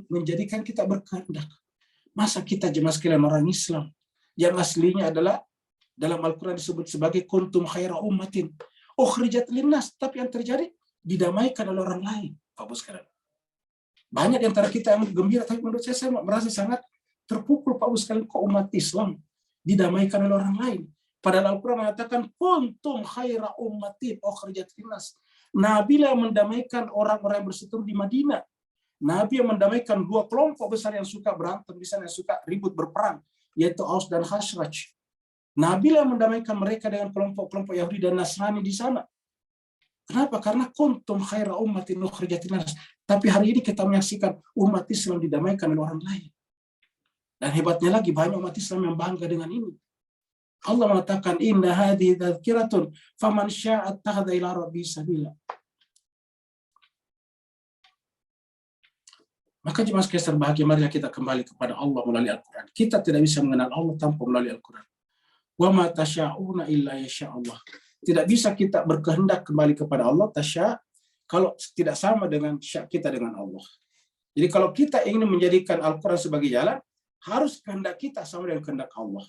menjadikan kita berkehendak. Masa kita jemaah sekalian orang Islam yang aslinya adalah dalam Al-Quran disebut sebagai kuntum khaira ummatin ukhrijat linnas, tapi yang terjadi didamaikan oleh orang lain. Pak Bos sekalian, banyak di antara kita yang gembira, tapi menurut saya merasa sangat terpukul Pak Bos sekalian, kok umat Islam didamaikan oleh orang lain. Padahal Al-Quran mengatakan kuntum khaira ummatin ukhrijat linnas. Nabi yang mendamaikan orang-orang yang berseteru di Madinah. Nabi yang mendamaikan dua kelompok besar yang suka berantem di sana, yang suka ribut berperang, yaitu Aus dan Khazraj. Nabi yang mendamaikan mereka dengan kelompok-kelompok Yahudi dan Nasrani di sana. Kenapa? Karena kuntum khaira ummatin ukhrijat linnas. Tapi hari ini kita menyaksikan umat Islam didamaikan oleh orang lain. Dan hebatnya lagi, banyak umat Islam yang bangga dengan ini. Allah mengatakan inna hadhihi tadhkiratun faman syaa'a ittakhadha ila rabbihi sabila. Maka jemaah sekalian berbahagia, marilah kita kembali kepada Allah melalui Al-Quran. Kita tidak bisa mengenal Allah tanpa melalui Al-Quran. Wa ma tasya'una illa yasha Allah. Tidak bisa kita berkehendak kembali kepada Allah tasya' kalau tidak sama dengan sya' kita dengan Allah. Jadi kalau kita ingin menjadikan Al-Quran sebagai jalan, harus kehendak kita sama dengan kehendak Allah.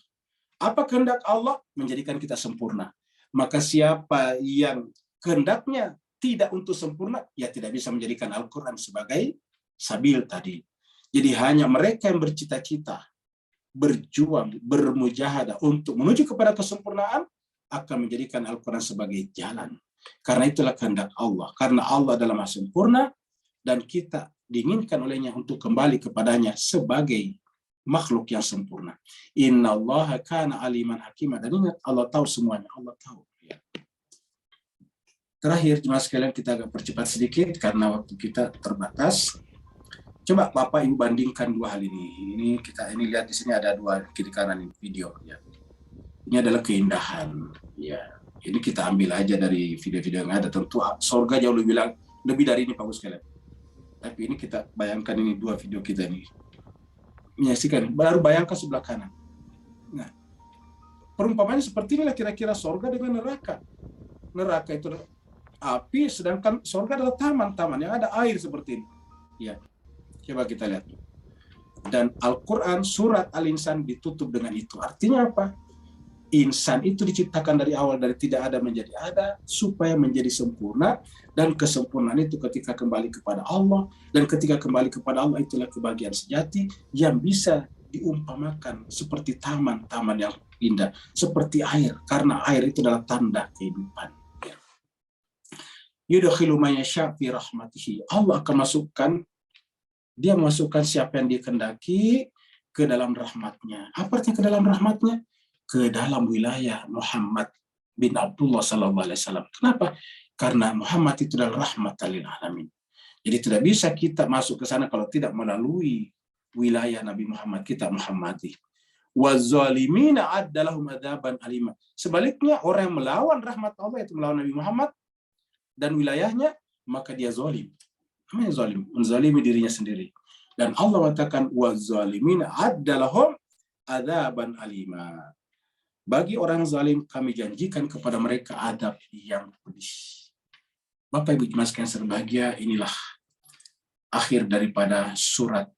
Apa kehendak Allah? Menjadikan kita sempurna. Maka siapa yang kehendaknya tidak untuk sempurna, ya tidak bisa menjadikan Al-Quran sebagai sabil tadi. Jadi hanya mereka yang bercita-cita, berjuang, bermujahadah untuk menuju kepada kesempurnaan akan menjadikan Al-Quran sebagai jalan. Karena itulah kehendak Allah. Karena Allah adalah Maha sempurna dan kita diinginkan olehnya untuk kembali kepadanya sebagai makhluk yang sempurna. Innallaha kana aliman hakimah. Dan ingat, Allah tahu semuanya. Allah tahu. Ya. Terakhir, jemaah sekalian, kita agak percepat sedikit karena waktu kita terbatas. Coba Bapak Ibu bandingkan dua hal ini. Ini lihat di sini ada dua kiri kanan video. Ya. Ini adalah keindahan. Ya. Ini kita ambil aja dari video-video yang ada. Tentu surga jauh lebih dari ini Pak Bos sekalian. Tapi ini kita bayangkan, ini dua video kita ini. Menyaksikan, baru bayangkan sebelah kanan. Nah, perumpamannya seperti inilah kira-kira surga dengan neraka. Neraka itu api, sedangkan surga adalah taman-taman yang ada air seperti ini. Ya, coba kita lihat. Dan Al-Quran surat Al-Insan ditutup dengan itu. Artinya apa? Insan itu diciptakan dari awal, dari tidak ada menjadi ada, supaya menjadi sempurna, dan kesempurnaan itu ketika kembali kepada Allah, dan ketika kembali kepada Allah itulah kebahagiaan sejati yang bisa diumpamakan seperti taman-taman yang indah, seperti air, karena air itu adalah tanda kehidupan. Yudkhilu man yasha' fi rahmatihi. Allah akan dia masukkan siapa yang dikehendaki ke dalam rahmatnya. Apa artinya ke dalam rahmatnya? Ke dalam wilayah Muhammad bin Abdullah sallallahu alaihi wasallam. Kenapa? Karena Muhammad itu adalah rahmatan lil alamin. Jadi tidak bisa kita masuk ke sana kalau tidak melalui wilayah Nabi Muhammad, kita Muhammadi. Wazalimina addalahum adzaban alima. Sebaliknya orang yang melawan rahmat Allah, itu melawan Nabi Muhammad dan wilayahnya, maka dia zalim. Namanya zalim, menzalimi dirinya sendiri. Dan Allah mengatakan wazalimina addalahum adzaban alima. Bagi orang zalim kami janjikan kepada mereka adab yang pedih. Bapak Ibu Jemaat sekalian berbahagia, inilah akhir daripada surat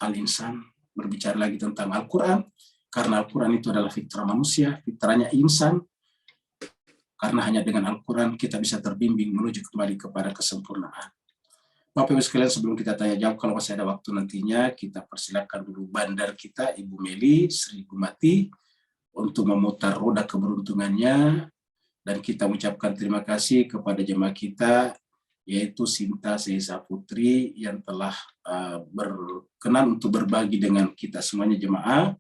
Al-Insan, berbicara lagi tentang Al-Quran, karena Al-Quran itu adalah fitrah manusia, fitrahnya insan, karena hanya dengan Al-Quran kita bisa terbimbing menuju kembali kepada kesempurnaan. Bapak Ibu sekalian, sebelum kita tanya jawab, kalau masih ada waktu nantinya, kita persilakan dulu bandar kita, Ibu Meli, Sri Gumati, untuk memutar roda keberuntungannya, dan kita ucapkan terima kasih kepada jemaah kita, yaitu Sinta Seiza Putri yang telah berkenan untuk berbagi dengan kita semuanya jemaah,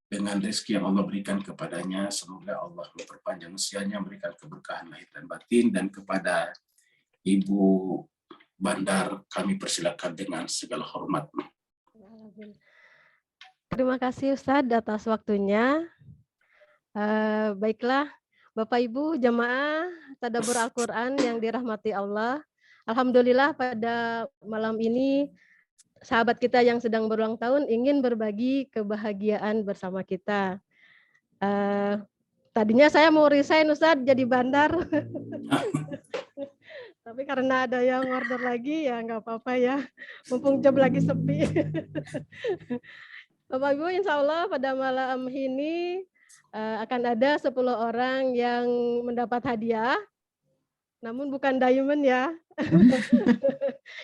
dengan rezeki yang Allah berikan kepadanya. Semoga Allah memperpanjang usianya, memberikan keberkahan lahir dan batin, dan kepada Ibu Bandar kami persilakan dengan segala hormat. Terima kasih Ustadz atas waktunya. Baiklah Bapak Ibu jamaah Tadabbur Al-Quran yang dirahmati Allah. Alhamdulillah pada malam ini sahabat kita yang sedang berulang tahun ingin berbagi kebahagiaan bersama kita. Tadinya saya mau resign Ustadz jadi bandar. Tapi karena ada yang order lagi ya nggak apa-apa ya. Mumpung job lagi sepi. Bapak Ibu insya Allah pada malam ini akan ada 10 orang yang mendapat hadiah, namun bukan diamond ya.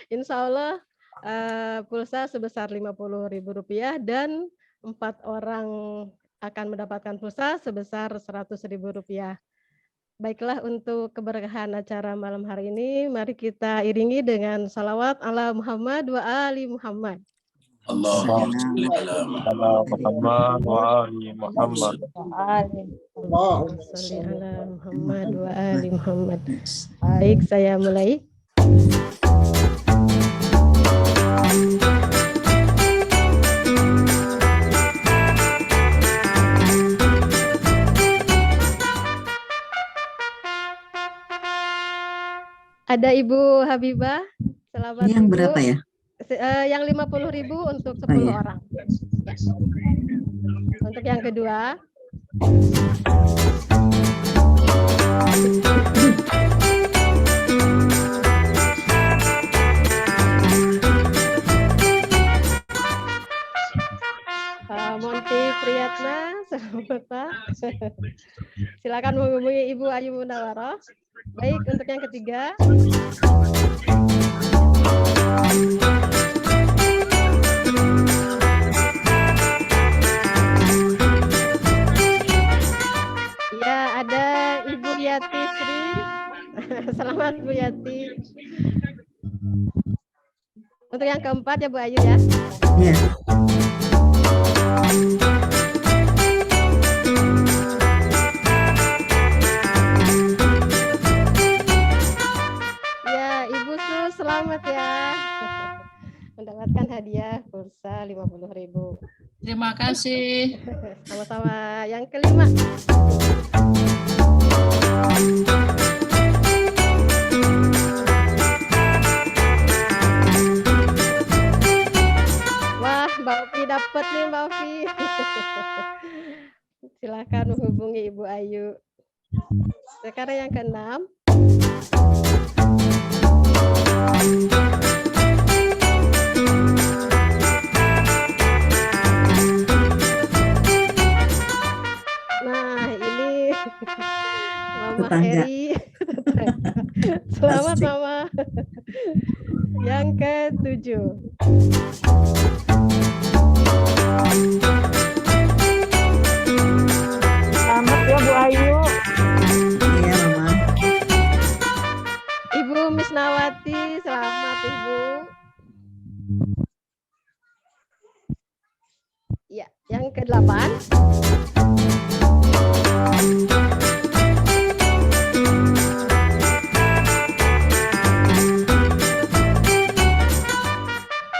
Insya Allah pulsa sebesar Rp50.000 dan 4 orang akan mendapatkan pulsa sebesar Rp100.000. Baiklah, untuk keberkahan acara malam hari ini, mari kita iringi dengan salawat ala Muhammad wa ali Muhammad. Allahumma shalli ala Muhammad wa ali Muhammad. Allahumma shalli ala Muhammad wa ali Muhammad. Baik, saya mulai. Ada Ibu Habibah. Selamat Yang Ibu. berapa ya? Yang 50.000 untuk 10 orang. Untuk yang kedua. Monty Priyatna, selamat Pak. Silakan menghubungi Ibu Ayu Munawaroh. Baik, untuk yang ketiga. Ya, ada Ibu Yati Sri. Selamat Bu Yati. Untuk yang keempat ya Bu Ayu ya. Iya. Ya, Ibu Su, selamat ya. Mendapatkan hadiah pulsa 50.000. Terima kasih. Sama-sama. Yang kelima. Wah, Mbak Opi dapat nih Mbak Opi. Silakan menghubungi Ibu Ayu. Sekarang yang keenam. Nah, ini Mama Tetangga. Eri. Selamat Asik. Mama. Yang ke-7. Selamat ya Bu Ayu. Iya, Mama. Ibu Misnawati, selamat Ibu. Ya, yang ke-8.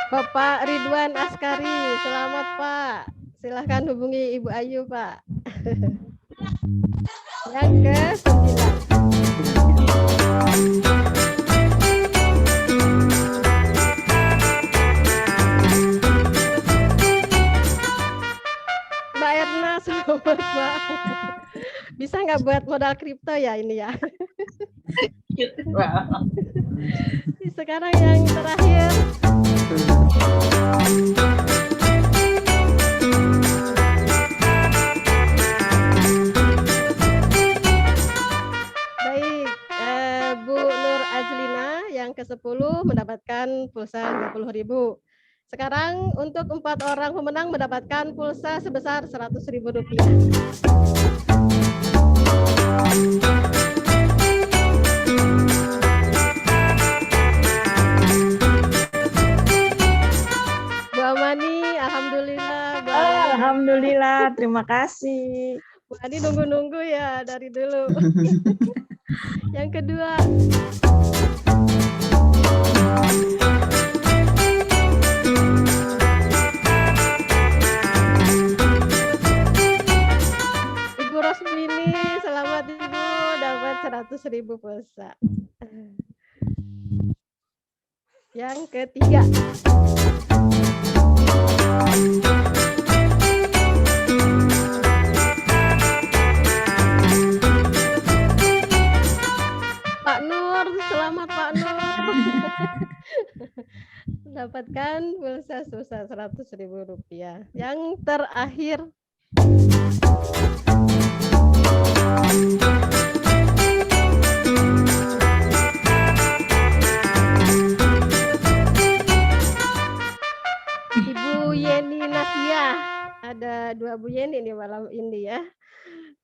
Bapak Ridwan Askari, selamat Pak. Silahkan hubungi Ibu Ayu Pak. Yang ke-9. Mbak Erna, selamat Mbak. Bisa nggak buat modal kripto ya ini ya? Sekarang yang terakhir. Baik, Bu Nur Azlina yang ke-10 mendapatkan pulsa 50.000. Sekarang untuk 4 orang pemenang mendapatkan pulsa sebesar Rp100.000. Bu Amani, alhamdulillah. Bu Amani. Alhamdulillah, terima kasih. Bu Ani nunggu-nunggu ya dari dulu. Yang kedua. Ibu Rosmini, selamat Ibu dapat 100.000 pulsa. Yang ketiga. Pak Nur, selamat Pak Nur. Dapatkan pulsa sebesar Rp100.000. Yang terakhir. Ibu Yeni Nasia, ada 2 Bu Yeni nih malam ini ya.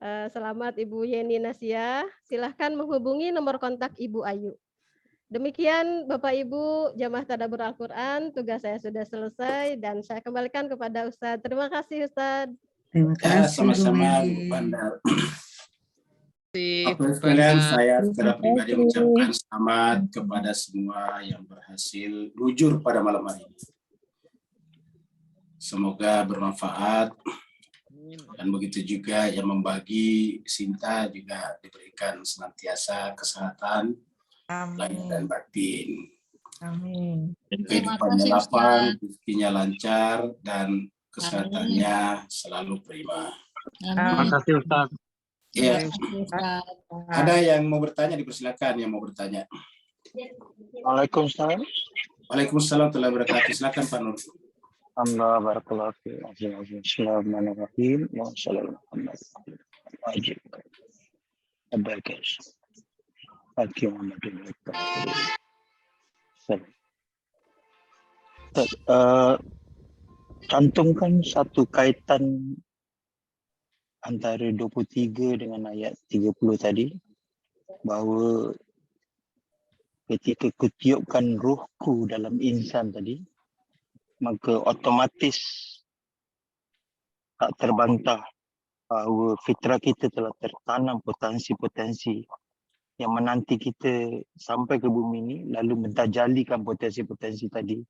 Selamat Ibu Yeni Nasia, silahkan menghubungi nomor kontak Ibu Ayu. Demikian Bapak Ibu jamaah tadabbur Al-Quran, tugas saya sudah selesai dan saya kembalikan kepada Ustadz. Terima kasih Ustadz. Terima Ya, kasih. sama-sama Bu Bu Mary. Bandar. Bapak sekalian, saya secara pribadi mengucapkan selamat kepada semua yang berhasil jujur pada malam hari ini. Semoga bermanfaat dan begitu juga yang membagi Sinta juga diberikan senantiasa kesehatan lahir dan batin. Amin. Terima Kehidupannya kasih, lapang, Ustaz. rezekinya lancar dan kesehatannya selalu prima. Terima Amin. kasih Ustaz. Ya, Ustaz. ada yang mau bertanya, dipersilakan yang mau bertanya. Waalaikumsalam. Waalaikumsalam warahmatullahi wabarakatuh. Silakan Pak Nur. Alhamdulillah barakallahu fi Bismillahirrahmanirrahim. Wassalamualaikum warahmatullahi wabarakatuh. Cantumkan satu kaitan antara 23 dengan ayat 30 tadi, bahawa ketika kutiupkan ruhku dalam insan tadi, maka otomatis tak terbantah bahawa fitrah kita telah tertanam potensi-potensi yang menanti kita sampai ke bumi ini, lalu mentajalikan potensi-potensi tadi,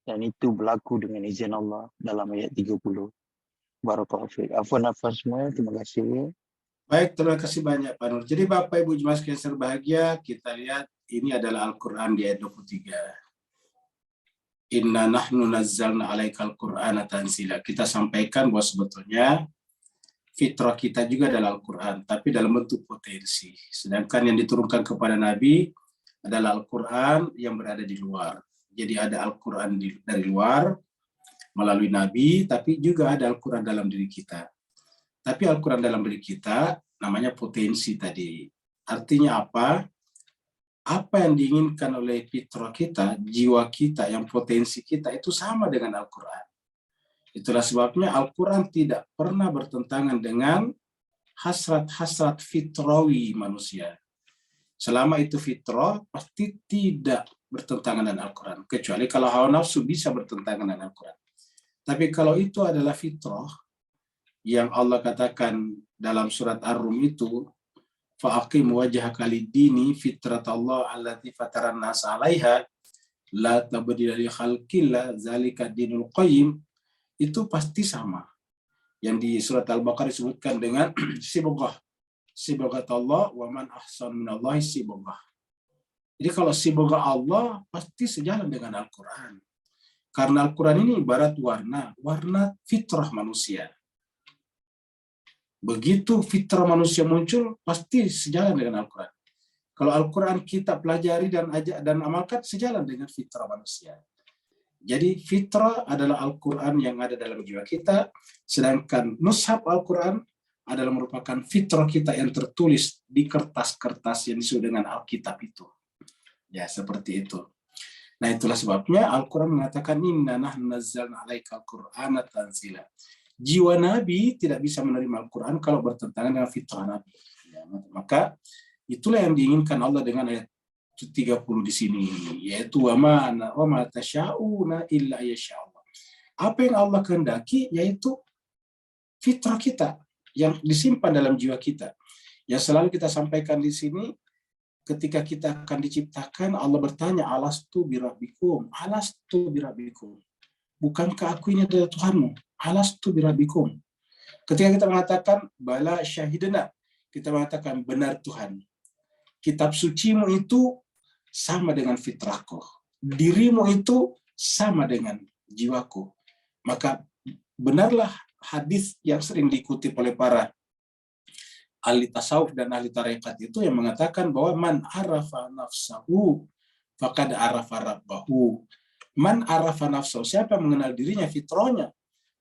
dan itu berlaku dengan izin Allah dalam ayat 30. Barakallahu fiik. Afwan semua, terima kasih. Baik, terima kasih banyak Pak Nur. Jadi Bapak Ibu jemaah sekalian berbahagia, kita lihat ini adalah Al-Quran di ayat 23. Inna nahnu nazzalna alaikal Qur'ana tanzila. Kita sampaikan bahwa sebetulnya fitrah kita juga adalah Al-Quran, tapi dalam bentuk potensi. Sedangkan yang diturunkan kepada Nabi adalah Al-Quran yang berada di luar. Jadi ada Al-Quran dari luar melalui Nabi, tapi juga ada Al-Quran dalam diri kita. Tapi Al-Quran dalam diri kita namanya potensi tadi. Artinya apa? Apa yang diinginkan oleh fitrah kita, jiwa kita, yang potensi kita itu sama dengan Al-Quran. Itulah sebabnya Al-Quran tidak pernah bertentangan dengan hasrat-hasrat fitrawi manusia. Selama itu fitrah, pasti tidak bertentangan dengan Al-Quran. Kecuali kalau hawa nafsu bisa bertentangan dengan Al-Quran. Tapi kalau itu adalah fitrah, yang Allah katakan dalam surat Ar-Rum itu, fa'aqim wajhaka lid-dini fitratallah allati fataran nas 'alaiha la tabdila li khalqillah zalika dinul qayyim, itu pasti sama. Yang di surat Al-Baqarah disebutkan dengan sibghatullah wa man ahsan minallahi sibghah. Jadi kalau sibghah Allah pasti sejalan dengan Al-Quran. Karena Al-Quran ini ibarat warna fitrah manusia. Begitu fitrah manusia muncul, pasti sejalan dengan Al-Quran. Kalau Al-Quran kita pelajari dan amalkan, sejalan dengan fitrah manusia. Jadi fitrah adalah Al-Quran yang ada dalam jiwa kita, sedangkan mushaf Al-Quran adalah merupakan fitrah kita yang tertulis di kertas-kertas yang disebut dengan Alkitab itu. Ya, seperti itu. Nah, itulah sebabnya Al-Quran mengatakan, inna nahnu nazzalna 'alaika al-Qur'ana tanzila. Jiwa Nabi tidak bisa menerima Al-Quran kalau bertentangan dengan fitrah Nabi. Ya, maka itulah yang diinginkan Allah dengan ayat 30 di sini, yaitu wa ma tasya'una illa yasha'allah. Apa yang Allah kehendaki yaitu fitrah kita yang disimpan dalam jiwa kita. Yang selalu kita sampaikan di sini, ketika kita akan diciptakan, Allah bertanya, alastu birabbikum, alastu birabbikum. Bukankah aku ini adalah Tuhanmu? Alastu birabbikum. Ketika kita mengatakan bala syahidana, kita mengatakan benar Tuhan. Kitab sucimu itu sama dengan fitrahku. Dirimu itu sama dengan jiwaku. Maka benarlah hadis yang sering dikutip oleh para ahli tasawuf dan ahli tarekat itu yang mengatakan bahwa man arafa nafsahu faqad arafa rabbahu. Man arafa nafsahu, siapa yang mengenal dirinya, fitrahnya,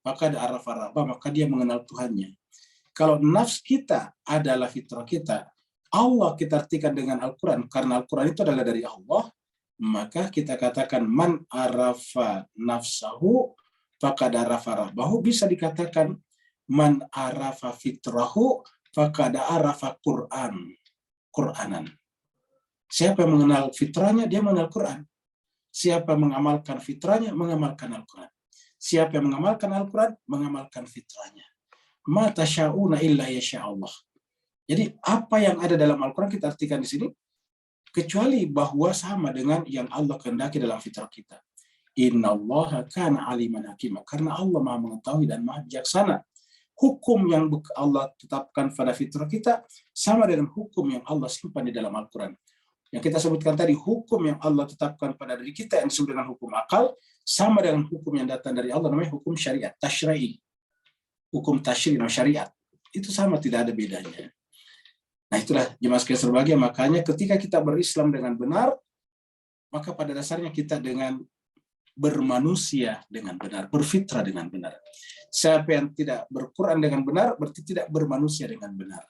maka ada arafa rabbah, maka dia mengenal Tuhannya. Kalau nafs kita adalah fitrah kita, Allah kita artikan dengan Al-Quran, karena Al-Quran itu adalah dari Allah, maka kita katakan man arafa nafsahu faqad arafa rabbahu. Bisa dikatakan man arafa fitrahu faqad arafa Qur'anan. Siapa yang mengenal fitrahnya, dia mengenal Quran. Siapa yang mengamalkan fitrahnya, mengamalkan Al-Quran. Siapa yang mengamalkan Al-Quran, mengamalkan fitrahnya. Ma tasya'una illa yasha'allah. Jadi apa yang ada dalam Al-Quran kita artikan di sini, kecuali bahwa sama dengan yang Allah kehendaki dalam fitrah kita. Innallaha kana aliman hakima. Karena Allah Maha mengetahui dan Maha bijaksana. Hukum yang Allah tetapkan pada fitrah kita sama dengan hukum yang Allah simpan di dalam Al-Quran. Yang kita sebutkan tadi, hukum yang Allah tetapkan pada diri kita yang disebut dengan hukum akal, sama dengan hukum yang datang dari Allah, namanya hukum syariat, tasyri'i. Hukum tasyri' dan syariat. Itu sama, tidak ada bedanya. Nah, itulah jemaah sekalian berbahagia, makanya ketika kita berislam dengan benar, maka pada dasarnya kita dengan bermanusia dengan benar, berfitrah dengan benar. Siapa yang tidak berquran dengan benar, berarti tidak bermanusia dengan benar.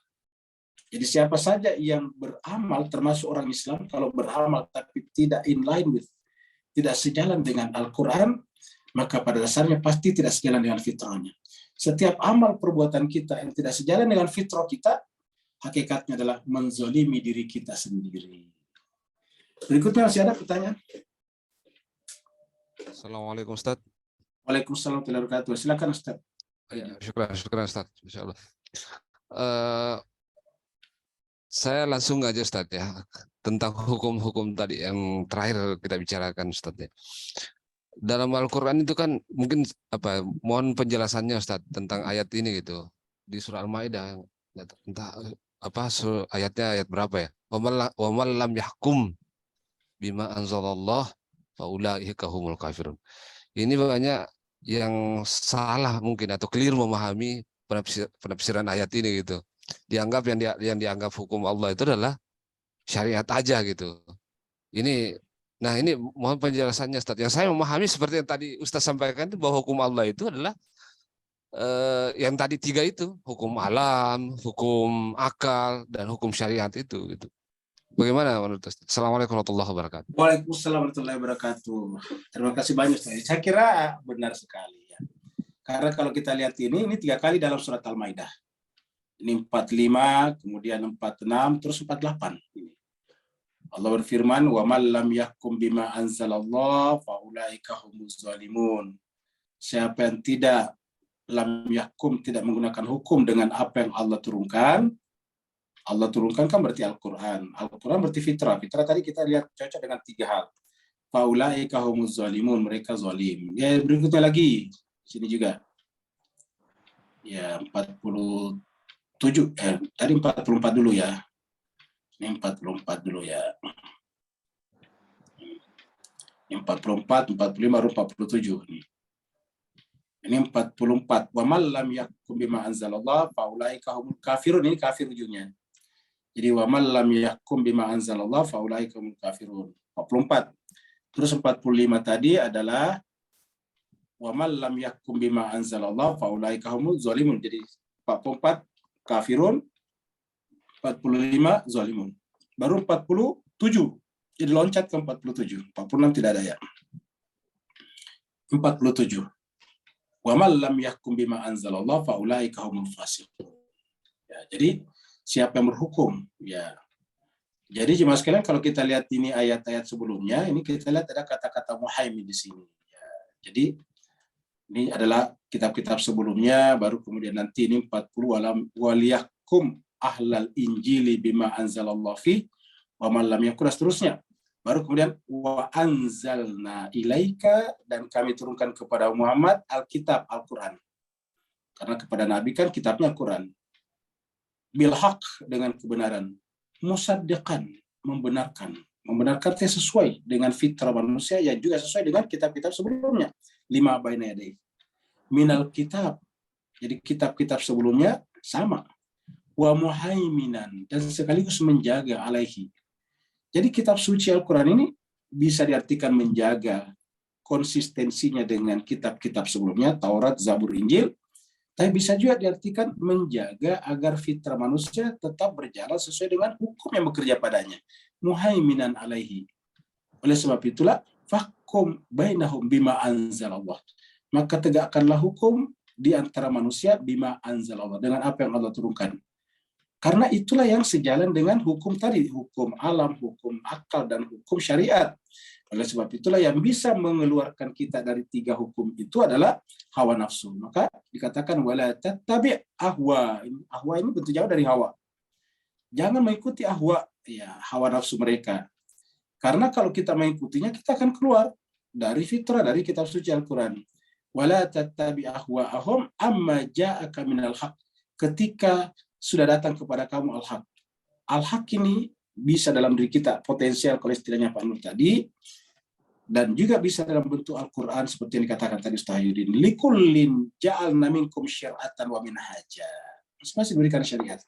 Jadi siapa saja yang beramal, termasuk orang Islam, kalau beramal tapi tidak in line with, tidak sejalan dengan Al-Quran, maka pada dasarnya pasti tidak sejalan dengan fitrahnya. Setiap amal perbuatan kita yang tidak sejalan dengan fitrah kita, hakikatnya adalah menzolimi diri kita sendiri. Berikutnya masih ada pertanyaan? Assalamualaikum Ustaz. Waalaikumsalam warahmatullahi wabarakatuh. Silakan Ustaz. Ya, syukran Ustaz. Insyaallah. Saya langsung aja Ustaz ya, tentang hukum-hukum tadi yang terakhir kita bicarakan Ustaz ya. Dalam Al-Quran itu kan mungkin mohon penjelasannya Ustaz tentang ayat ini gitu. Di surah Al-Maidah, entah ayatnya ayat berapa ya? Wa man lam yahkum bima anzalallah faulaika humul kafirun. Ini banyak yang salah mungkin atau keliru memahami penafsiran ayat ini gitu. Dianggap yang dianggap hukum Allah itu adalah syariat aja gitu. Ini, nah ini mohon penjelasannya Ustaz. Yang saya memahami seperti yang tadi Ustaz sampaikan itu bahwa hukum Allah itu adalah yang tadi 3 itu, hukum alam, hukum akal, dan hukum syariat itu. Gitu. Bagaimana menurut Ustaz? Assalamualaikum warahmatullahi wabarakatuh. Waalaikumsalam warahmatullahi wabarakatuh. Terima kasih banyak Ustaz. Saya kira benar sekali ya. Karena kalau kita lihat ini 3 kali dalam surat Al-Maidah. Ini 45, kemudian 46, terus 48. Ini. Allah berfirman, "Wa man lam yahkum bima anzalallah fa ulaika humuz zalimun." Siapa yang tidak lam yahkum, tidak menggunakan hukum dengan apa yang Allah turunkan. Allah turunkan kan berarti Al-Qur'an. Al-Qur'an berarti fitrah. Fitrah tadi kita lihat cocok dengan 3 hal. Fa ulaika humuz zalimun, mereka zalim. Ya, berikutnya lagi sini juga. Ya, 47 tadi 44 dulu ya. Ini 44 dulu ya. Ini 44, 45, baru 47 nih. Ini 44. Wa man lam yahkum bima anzalallah fa ulaika humul kafirun. Ini kafir ujungnya. Jadi wa man lam yahkum bima anzalallah fa ulaika humul kafirun. 44. Terus 45 tadi adalah wa man lam yahkum bima anzalallah fa ulaika humul zalimun. Jadi 44 kafirun, 45 zalimun. Baru 47. Jadi loncat ke 47. 46 tidak ada ya. 47. Wa man lam yahkum bima anzalallah fa ulaika humul fasiqun. Ya, jadi siapa yang berhukum? Ya. Jadi jemaah sekalian, kalau kita lihat ini ayat-ayat sebelumnya, ini kita lihat ada kata-kata muhaimin di sini. Ya. Jadi ini adalah kitab-kitab sebelumnya, baru kemudian nanti ini 40 walam waliyahkum ahlal injili bima anzalallahu fi wa man lam yakun, seterusnya. Baru kemudian wa anzalna ilaika, dan kami turunkan kepada Muhammad alkitab, Al-Qur'an. Karena kepada Nabi kan kitabnya Al-Qur'an. Bil haq, dengan kebenaran. Musaddiqan, membenarkan. Membenarkan sesuai dengan fitrah manusia, yang juga sesuai dengan kitab-kitab sebelumnya. 5 baina yadayhi. Minal kitab. Jadi kitab-kitab sebelumnya sama. Wa muhaiminan, dan sekaligus menjaga alaihi. Jadi kitab suci Al-Quran ini bisa diartikan menjaga konsistensinya dengan kitab-kitab sebelumnya, Taurat, Zabur, Injil. Tapi bisa juga diartikan menjaga agar fitrah manusia tetap berjalan sesuai dengan hukum yang bekerja padanya. Muhaiminan alaihi. Oleh sebab itulah, fahkum bainahum bima anzalallah. Maka tegakkanlah hukum di antara manusia bima anzalallah, dengan apa yang Allah turunkan. Karena itulah yang sejalan dengan hukum tadi, hukum alam, hukum akal, dan hukum syariat. Oleh sebab itulah yang bisa mengeluarkan kita dari 3 hukum itu adalah hawa nafsu. Maka dikatakan wala tattabi' ahwa. Ahwa ini bentuk jauh dari hawa. Jangan mengikuti ahwa, ya, hawa nafsu mereka. Karena kalau kita mengikutinya, kita akan keluar dari fitrah, dari kitab suci Al-Quran. Wala tattabi' ahwa'ahum amma ja'aka minal haq. Ketika sudah datang kepada kamu al-haq. Al-haq ini bisa dalam diri kita, potensial kalau istilahnya Pak Nur tadi, dan juga bisa dalam bentuk Al-Quran seperti yang dikatakan tadi Ustaz Yudin. Likullin ja'alna minkum syir'atan wa minhaja. Masing-masing diberikan syariat.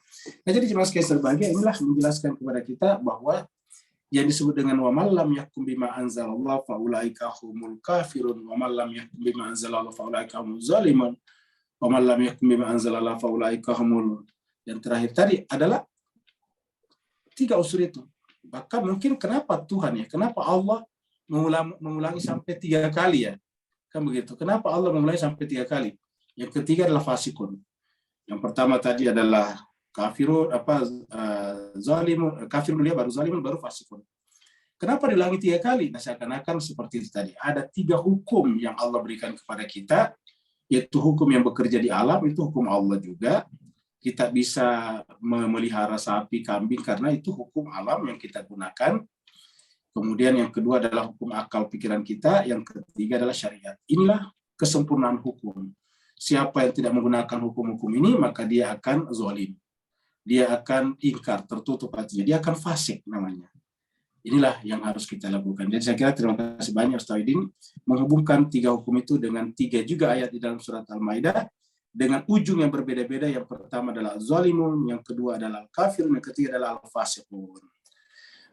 Nah, jadi jemaah sekalian berbahagia, inilah menjelaskan kepada kita bahwa yang disebut dengan wa man lam yahkum bima anzalallah fa ulaika humul kafirun wa man lam yahkum bima anzalallah fa ulaika humuz zalimun wa man lam yahkum bima anzalallah fa ulaika humul. Yang terakhir tadi adalah 3 unsur itu. Maka mungkin kenapa Tuhan ya, kenapa Allah mengulangi sampai 3 kali ya? Kan begitu. Kenapa Allah mengulangi sampai 3 kali? Yang ketiga adalah fasikun. Yang pertama tadi adalah kafirun, zalimun, kafirun dia baru zalimun, baru fasikun. Kenapa diulangi 3 kali? Nah, seakan-akan seperti itu tadi. Ada 3 hukum yang Allah berikan kepada kita, yaitu hukum yang bekerja di alam, itu hukum Allah juga. Kita bisa memelihara sapi, kambing, karena itu hukum alam yang kita gunakan. Kemudian yang kedua adalah hukum akal pikiran kita. Yang ketiga adalah syariat. Inilah kesempurnaan hukum. Siapa yang tidak menggunakan hukum-hukum ini, maka dia akan zalim. Dia akan ingkar, tertutup hatinya. Dia akan fasik namanya. Inilah yang harus kita lakukan. Jadi saya kira terima kasih banyak Ustaz Aidin menghubungkan 3 hukum itu dengan 3 juga ayat di dalam surat Al-Maidah, dengan ujung yang berbeda-beda. Yang pertama adalah zalimun, yang kedua adalah kafir, yang ketiga adalah al-fasiqun.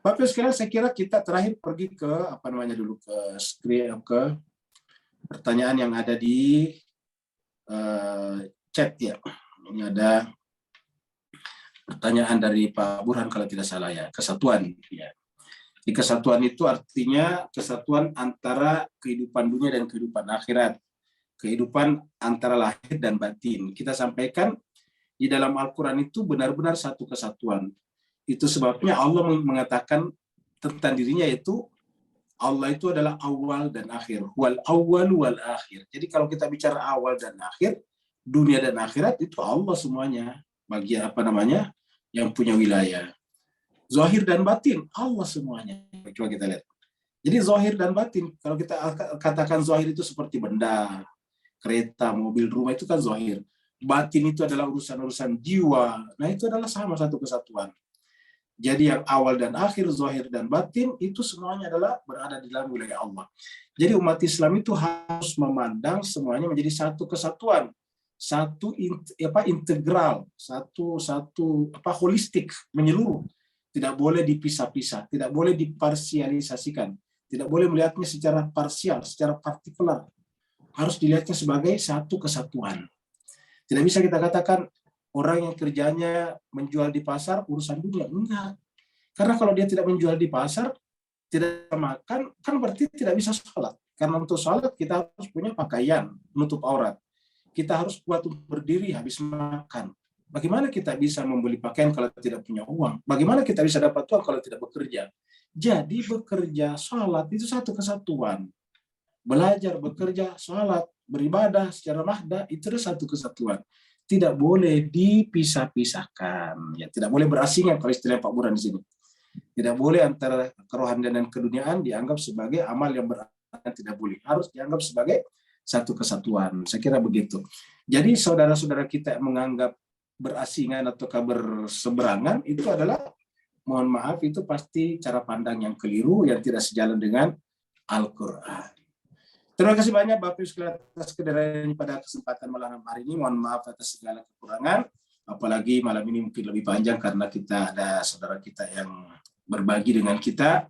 Bapak sekalian, saya kira kita terakhir pergi ke apa namanya dulu ke screen, ke pertanyaan yang ada di chat ya. Ini ada pertanyaan dari Pak Burhan kalau tidak salah ya, kesatuan ya. Di kesatuan itu artinya kesatuan antara kehidupan dunia dan kehidupan akhirat. Kehidupan antara lahir dan batin. Kita sampaikan di dalam Al-Quran itu benar-benar satu kesatuan. Itu sebabnya Allah mengatakan tentang dirinya itu Allah itu adalah awal dan akhir. Wal awal wal akhir. Jadi kalau kita bicara awal dan akhir, dunia dan akhirat itu Allah semuanya. Bagi apa namanya yang punya wilayah. Zahir dan batin, Allah semuanya. Coba kita lihat. Jadi zahir dan batin, kalau kita katakan zahir itu seperti benda, kereta, mobil, rumah itu kan zahir. Batin itu adalah urusan-urusan jiwa. Nah itu adalah sama satu kesatuan. Jadi yang awal dan akhir, zahir dan batin, itu semuanya adalah berada di dalam wilayah Allah. Jadi umat Islam itu harus memandang semuanya menjadi satu kesatuan. Satu integral, satu holistik, menyeluruh. Tidak boleh dipisah-pisah, tidak boleh diparsialisasikan, tidak boleh melihatnya secara parsial, secara partikular. Harus dilihatnya sebagai satu kesatuan. Tidak bisa kita katakan orang yang kerjanya menjual di pasar urusan dunia, enggak. Karena kalau dia tidak menjual di pasar, tidak makan, kan berarti tidak bisa sholat. Karena untuk sholat kita harus punya pakaian menutup aurat. Kita harus kuat untuk berdiri habis makan. Bagaimana kita bisa membeli pakaian kalau tidak punya uang? Bagaimana kita bisa dapat uang kalau tidak bekerja? Jadi bekerja, sholat itu satu kesatuan. Belajar, bekerja, sholat, beribadah secara mahda itu adalah satu kesatuan. Tidak boleh dipisah-pisahkan. Ya, tidak boleh berasingan kalau istilah Pak Burhan di sini. Tidak boleh antara kerohanian dan keduniaan dianggap sebagai amal yang berarti, tidak boleh. Harus dianggap sebagai satu kesatuan. Saya kira begitu. Jadi saudara-saudara kita yang menganggap berasingan atau berseberangan itu adalah, mohon maaf, itu pasti cara pandang yang keliru yang tidak sejalan dengan Al-Quran. Terima kasih banyak Bapak Ibu sekalian atas kehadirannya pada kesempatan malam hari ini. Mohon maaf atas segala kekurangan. Apalagi malam ini mungkin lebih panjang karena kita ada saudara kita yang berbagi dengan kita.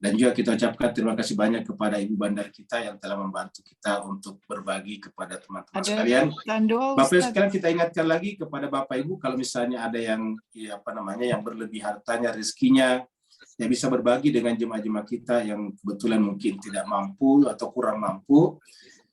Dan juga kita ucapkan terima kasih banyak kepada Ibu Bandar kita yang telah membantu kita untuk berbagi kepada teman-teman sekalian. Bapak Ibu sekalian, kita ingatkan lagi kepada Bapak Ibu kalau misalnya ada yang yang berlebih hartanya, rezekinya, yang bisa berbagi dengan jemaah-jemaah kita yang kebetulan mungkin tidak mampu atau kurang mampu,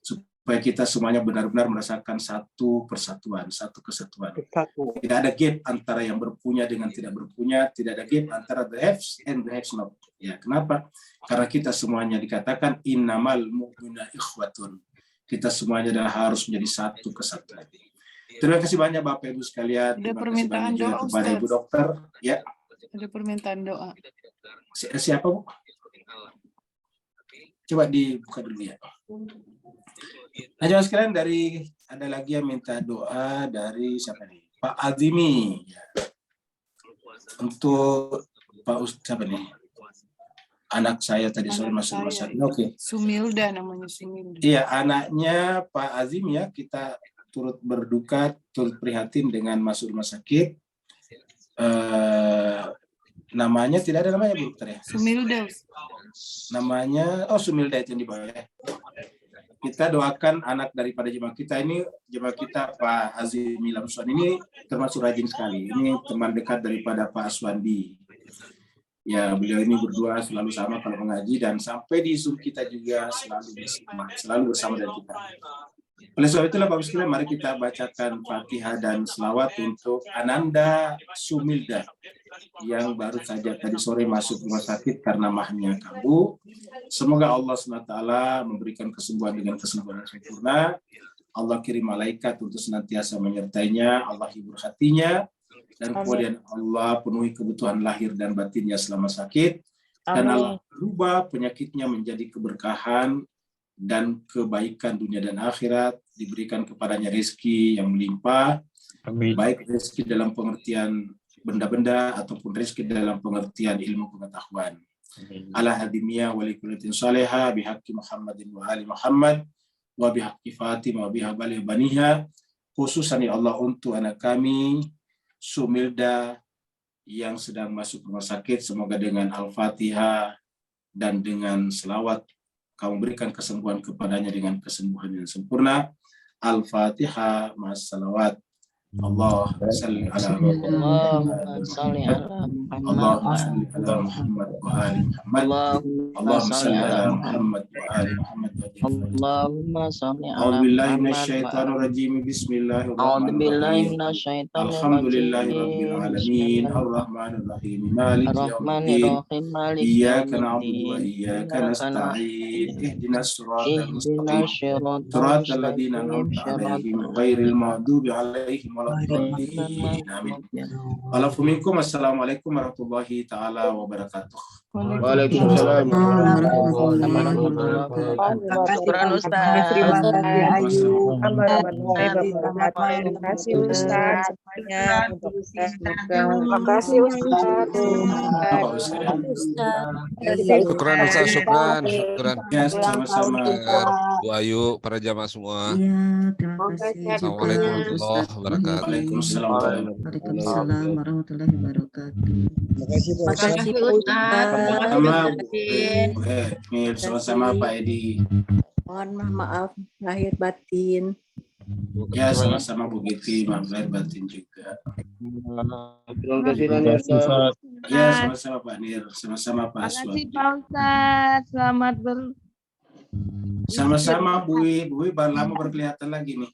supaya kita semuanya benar-benar merasakan satu persatuan, satu kesatuan. Tidak ada gap antara yang berpunya dengan tidak berpunya, tidak ada gap antara the haves and the haves not. Ya, kenapa? Karena kita semuanya dikatakan innamal mu'minuna ikhwatun. Kita semuanya adalah harus menjadi satu kesatuan. Terima kasih banyak Bapak Ibu sekalian. Ada Terima permintaan kasih banyak juga doa, kepada Ustaz. Ibu Dokter. Ya. Ada permintaan doa. Siapa Bu? Coba dibuka dulu ya. Nah, jemaah sekalian, ada lagi yang minta doa dari siapa nih? Pak Azimi. Ya. Untuk Pak Ustaz siapa nih? Anak saya tadi sore masuk rumah sakit. Oke. Sumilda namanya, Sumilda. Iya, anaknya Pak Azim ya, kita turut berduka, turut prihatin dengan masuk rumah sakit. Namanya tidak ada namanya Bu Dokter ya? Sumilda. Namanya, Sumilda itu yang di bawah ya. Kita doakan anak daripada jemaah kita ini, jemaah kita Pak Azimi Lamsuan ini termasuk rajin sekali. Ini teman dekat daripada Pak Aswandi. Ya, beliau ini berdua selalu sama kalau mengaji dan sampai di Zoom kita juga selalu bersama dengan kita. Oleh sebab itulah Bapak sekalian, mari kita bacakan Fatihah dan selawat untuk Ananda Sumilda yang baru saja tadi sore masuk rumah sakit karena mahnya kambuh. Semoga Allah SWT memberikan kesembuhan dengan kesembuhan yang sempurna. Allah kirim malaikat untuk senantiasa menyertainya, Allah hibur hatinya, dan kemudian Allah penuhi kebutuhan lahir dan batinnya selama sakit. Dan Allah berubah penyakitnya menjadi keberkahan dan kebaikan dunia dan akhirat, diberikan kepadanya rezeki yang melimpah, baik rezeki dalam pengertian benda-benda ataupun rezeki dalam pengertian ilmu pengetahuan. Ala hadimiyah wa likulatin salihah bihaqqi Muhammadin wa ali Muhammad wa bihaqqi Fatimah wa bihaqqi baniha, khususan ya Allah untuk anak kami Sumilda yang sedang masuk rumah sakit, semoga dengan Al-Fatihah dan dengan selawat kamu berikan kesembuhan kepadanya dengan kesembuhan yang sempurna. Al-Fatihah mas salawat. Allah salli ala Allahumma salli ala Muhammad Allahumma salli ala Muhammad wa ali Muhammad. Allahumma salli ala Muhammad wa ali Muhammad. Allahumma salli ala A'udzu billahi Muhammad minasyaitonir rajim. A'udzu billahi Bismillahirrahmanirrahim. minasyaitonir Alhamdulillahirabbil alamin. Arrahmanir rahim. Maliki yaumiddin. Iyyaka na'budu wa iyyaka nasta'in. Ihdinas siratal mustaqim. Siratal ladzina an'amta 'alaihim ghairil maghdubi alaihim waladdallin. Amin. Waalaikumsalam. Assalamualaikum warahmatullahi taala wabarakatuh. Waalaikumsalam. Syukran Ustaz. Terima kasih Ayu. Terima kasih Ustaz semuanya. Terima kasih Ustaz. Syukran Ustaz, syukran. Ya, sama-sama. Bu Ayu, para jamaah semua. Iya, terima kasih. Assalamualaikum warahmatullahi wabarakatuh. Waalaikumsalam. Waalaikumsalam warahmatullahi wabarakatuh. Terima kasih Ustaz. Sama-sama Pak Edi. Mohon maaf lahir batin. Ya, sama-sama Bu Giti, maaf lahir batin juga. Terima kasih Ustaz. Ya, sama-sama Pak Nir, sama-sama Pak Aswad. Pak Ustaz. Selamat Sama-sama Bu Wi baru lama berkelihatan lagi nih.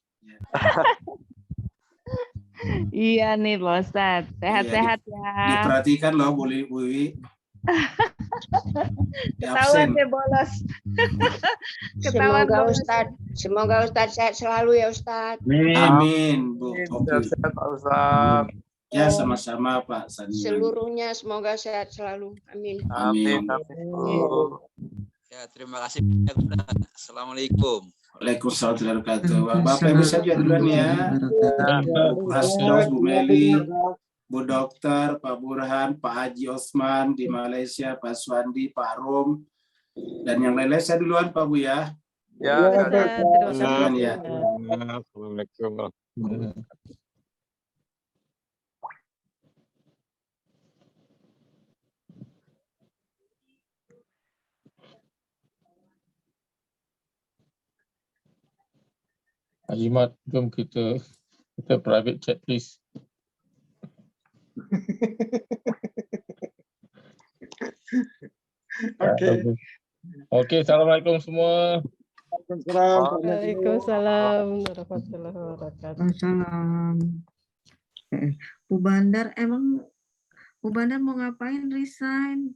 Iya nih Pak Ustaz. Sehat-sehat ya. Diperhatikan loh Bu Wi. Ketahuan deh bolos. Ketahuan Semoga bolos. Semoga Ustaz sehat selalu ya Ustaz. Amin Bu. Oke. Pak Ustaz. Ya, sama-sama Pak Sani. Seluruhnya semoga sehat selalu. Amin. Amin. Ya, terima kasih banyak Ustaz. Assalamualaikum. Waalaikumsalam warahmatullahi wabarakatuh. Bapak Ibu saja duluan ya. Mas Dos, Bu Meli, Bu Dokter, Pak Burhan, Pak Haji Osman di Malaysia, Pak Swandi, Pak Rom, dan yang lain-lain saya duluan Pak Bu ya. Ya, terima kasih. Duluan ya. Assalamualaikum. Azimat, jom kita private chat please. Okey, assalamualaikum semua. Waalaikumsalam warahmatullahi wabarakatuh. Waalaikumsalam. Bu Bandar mau ngapain resign?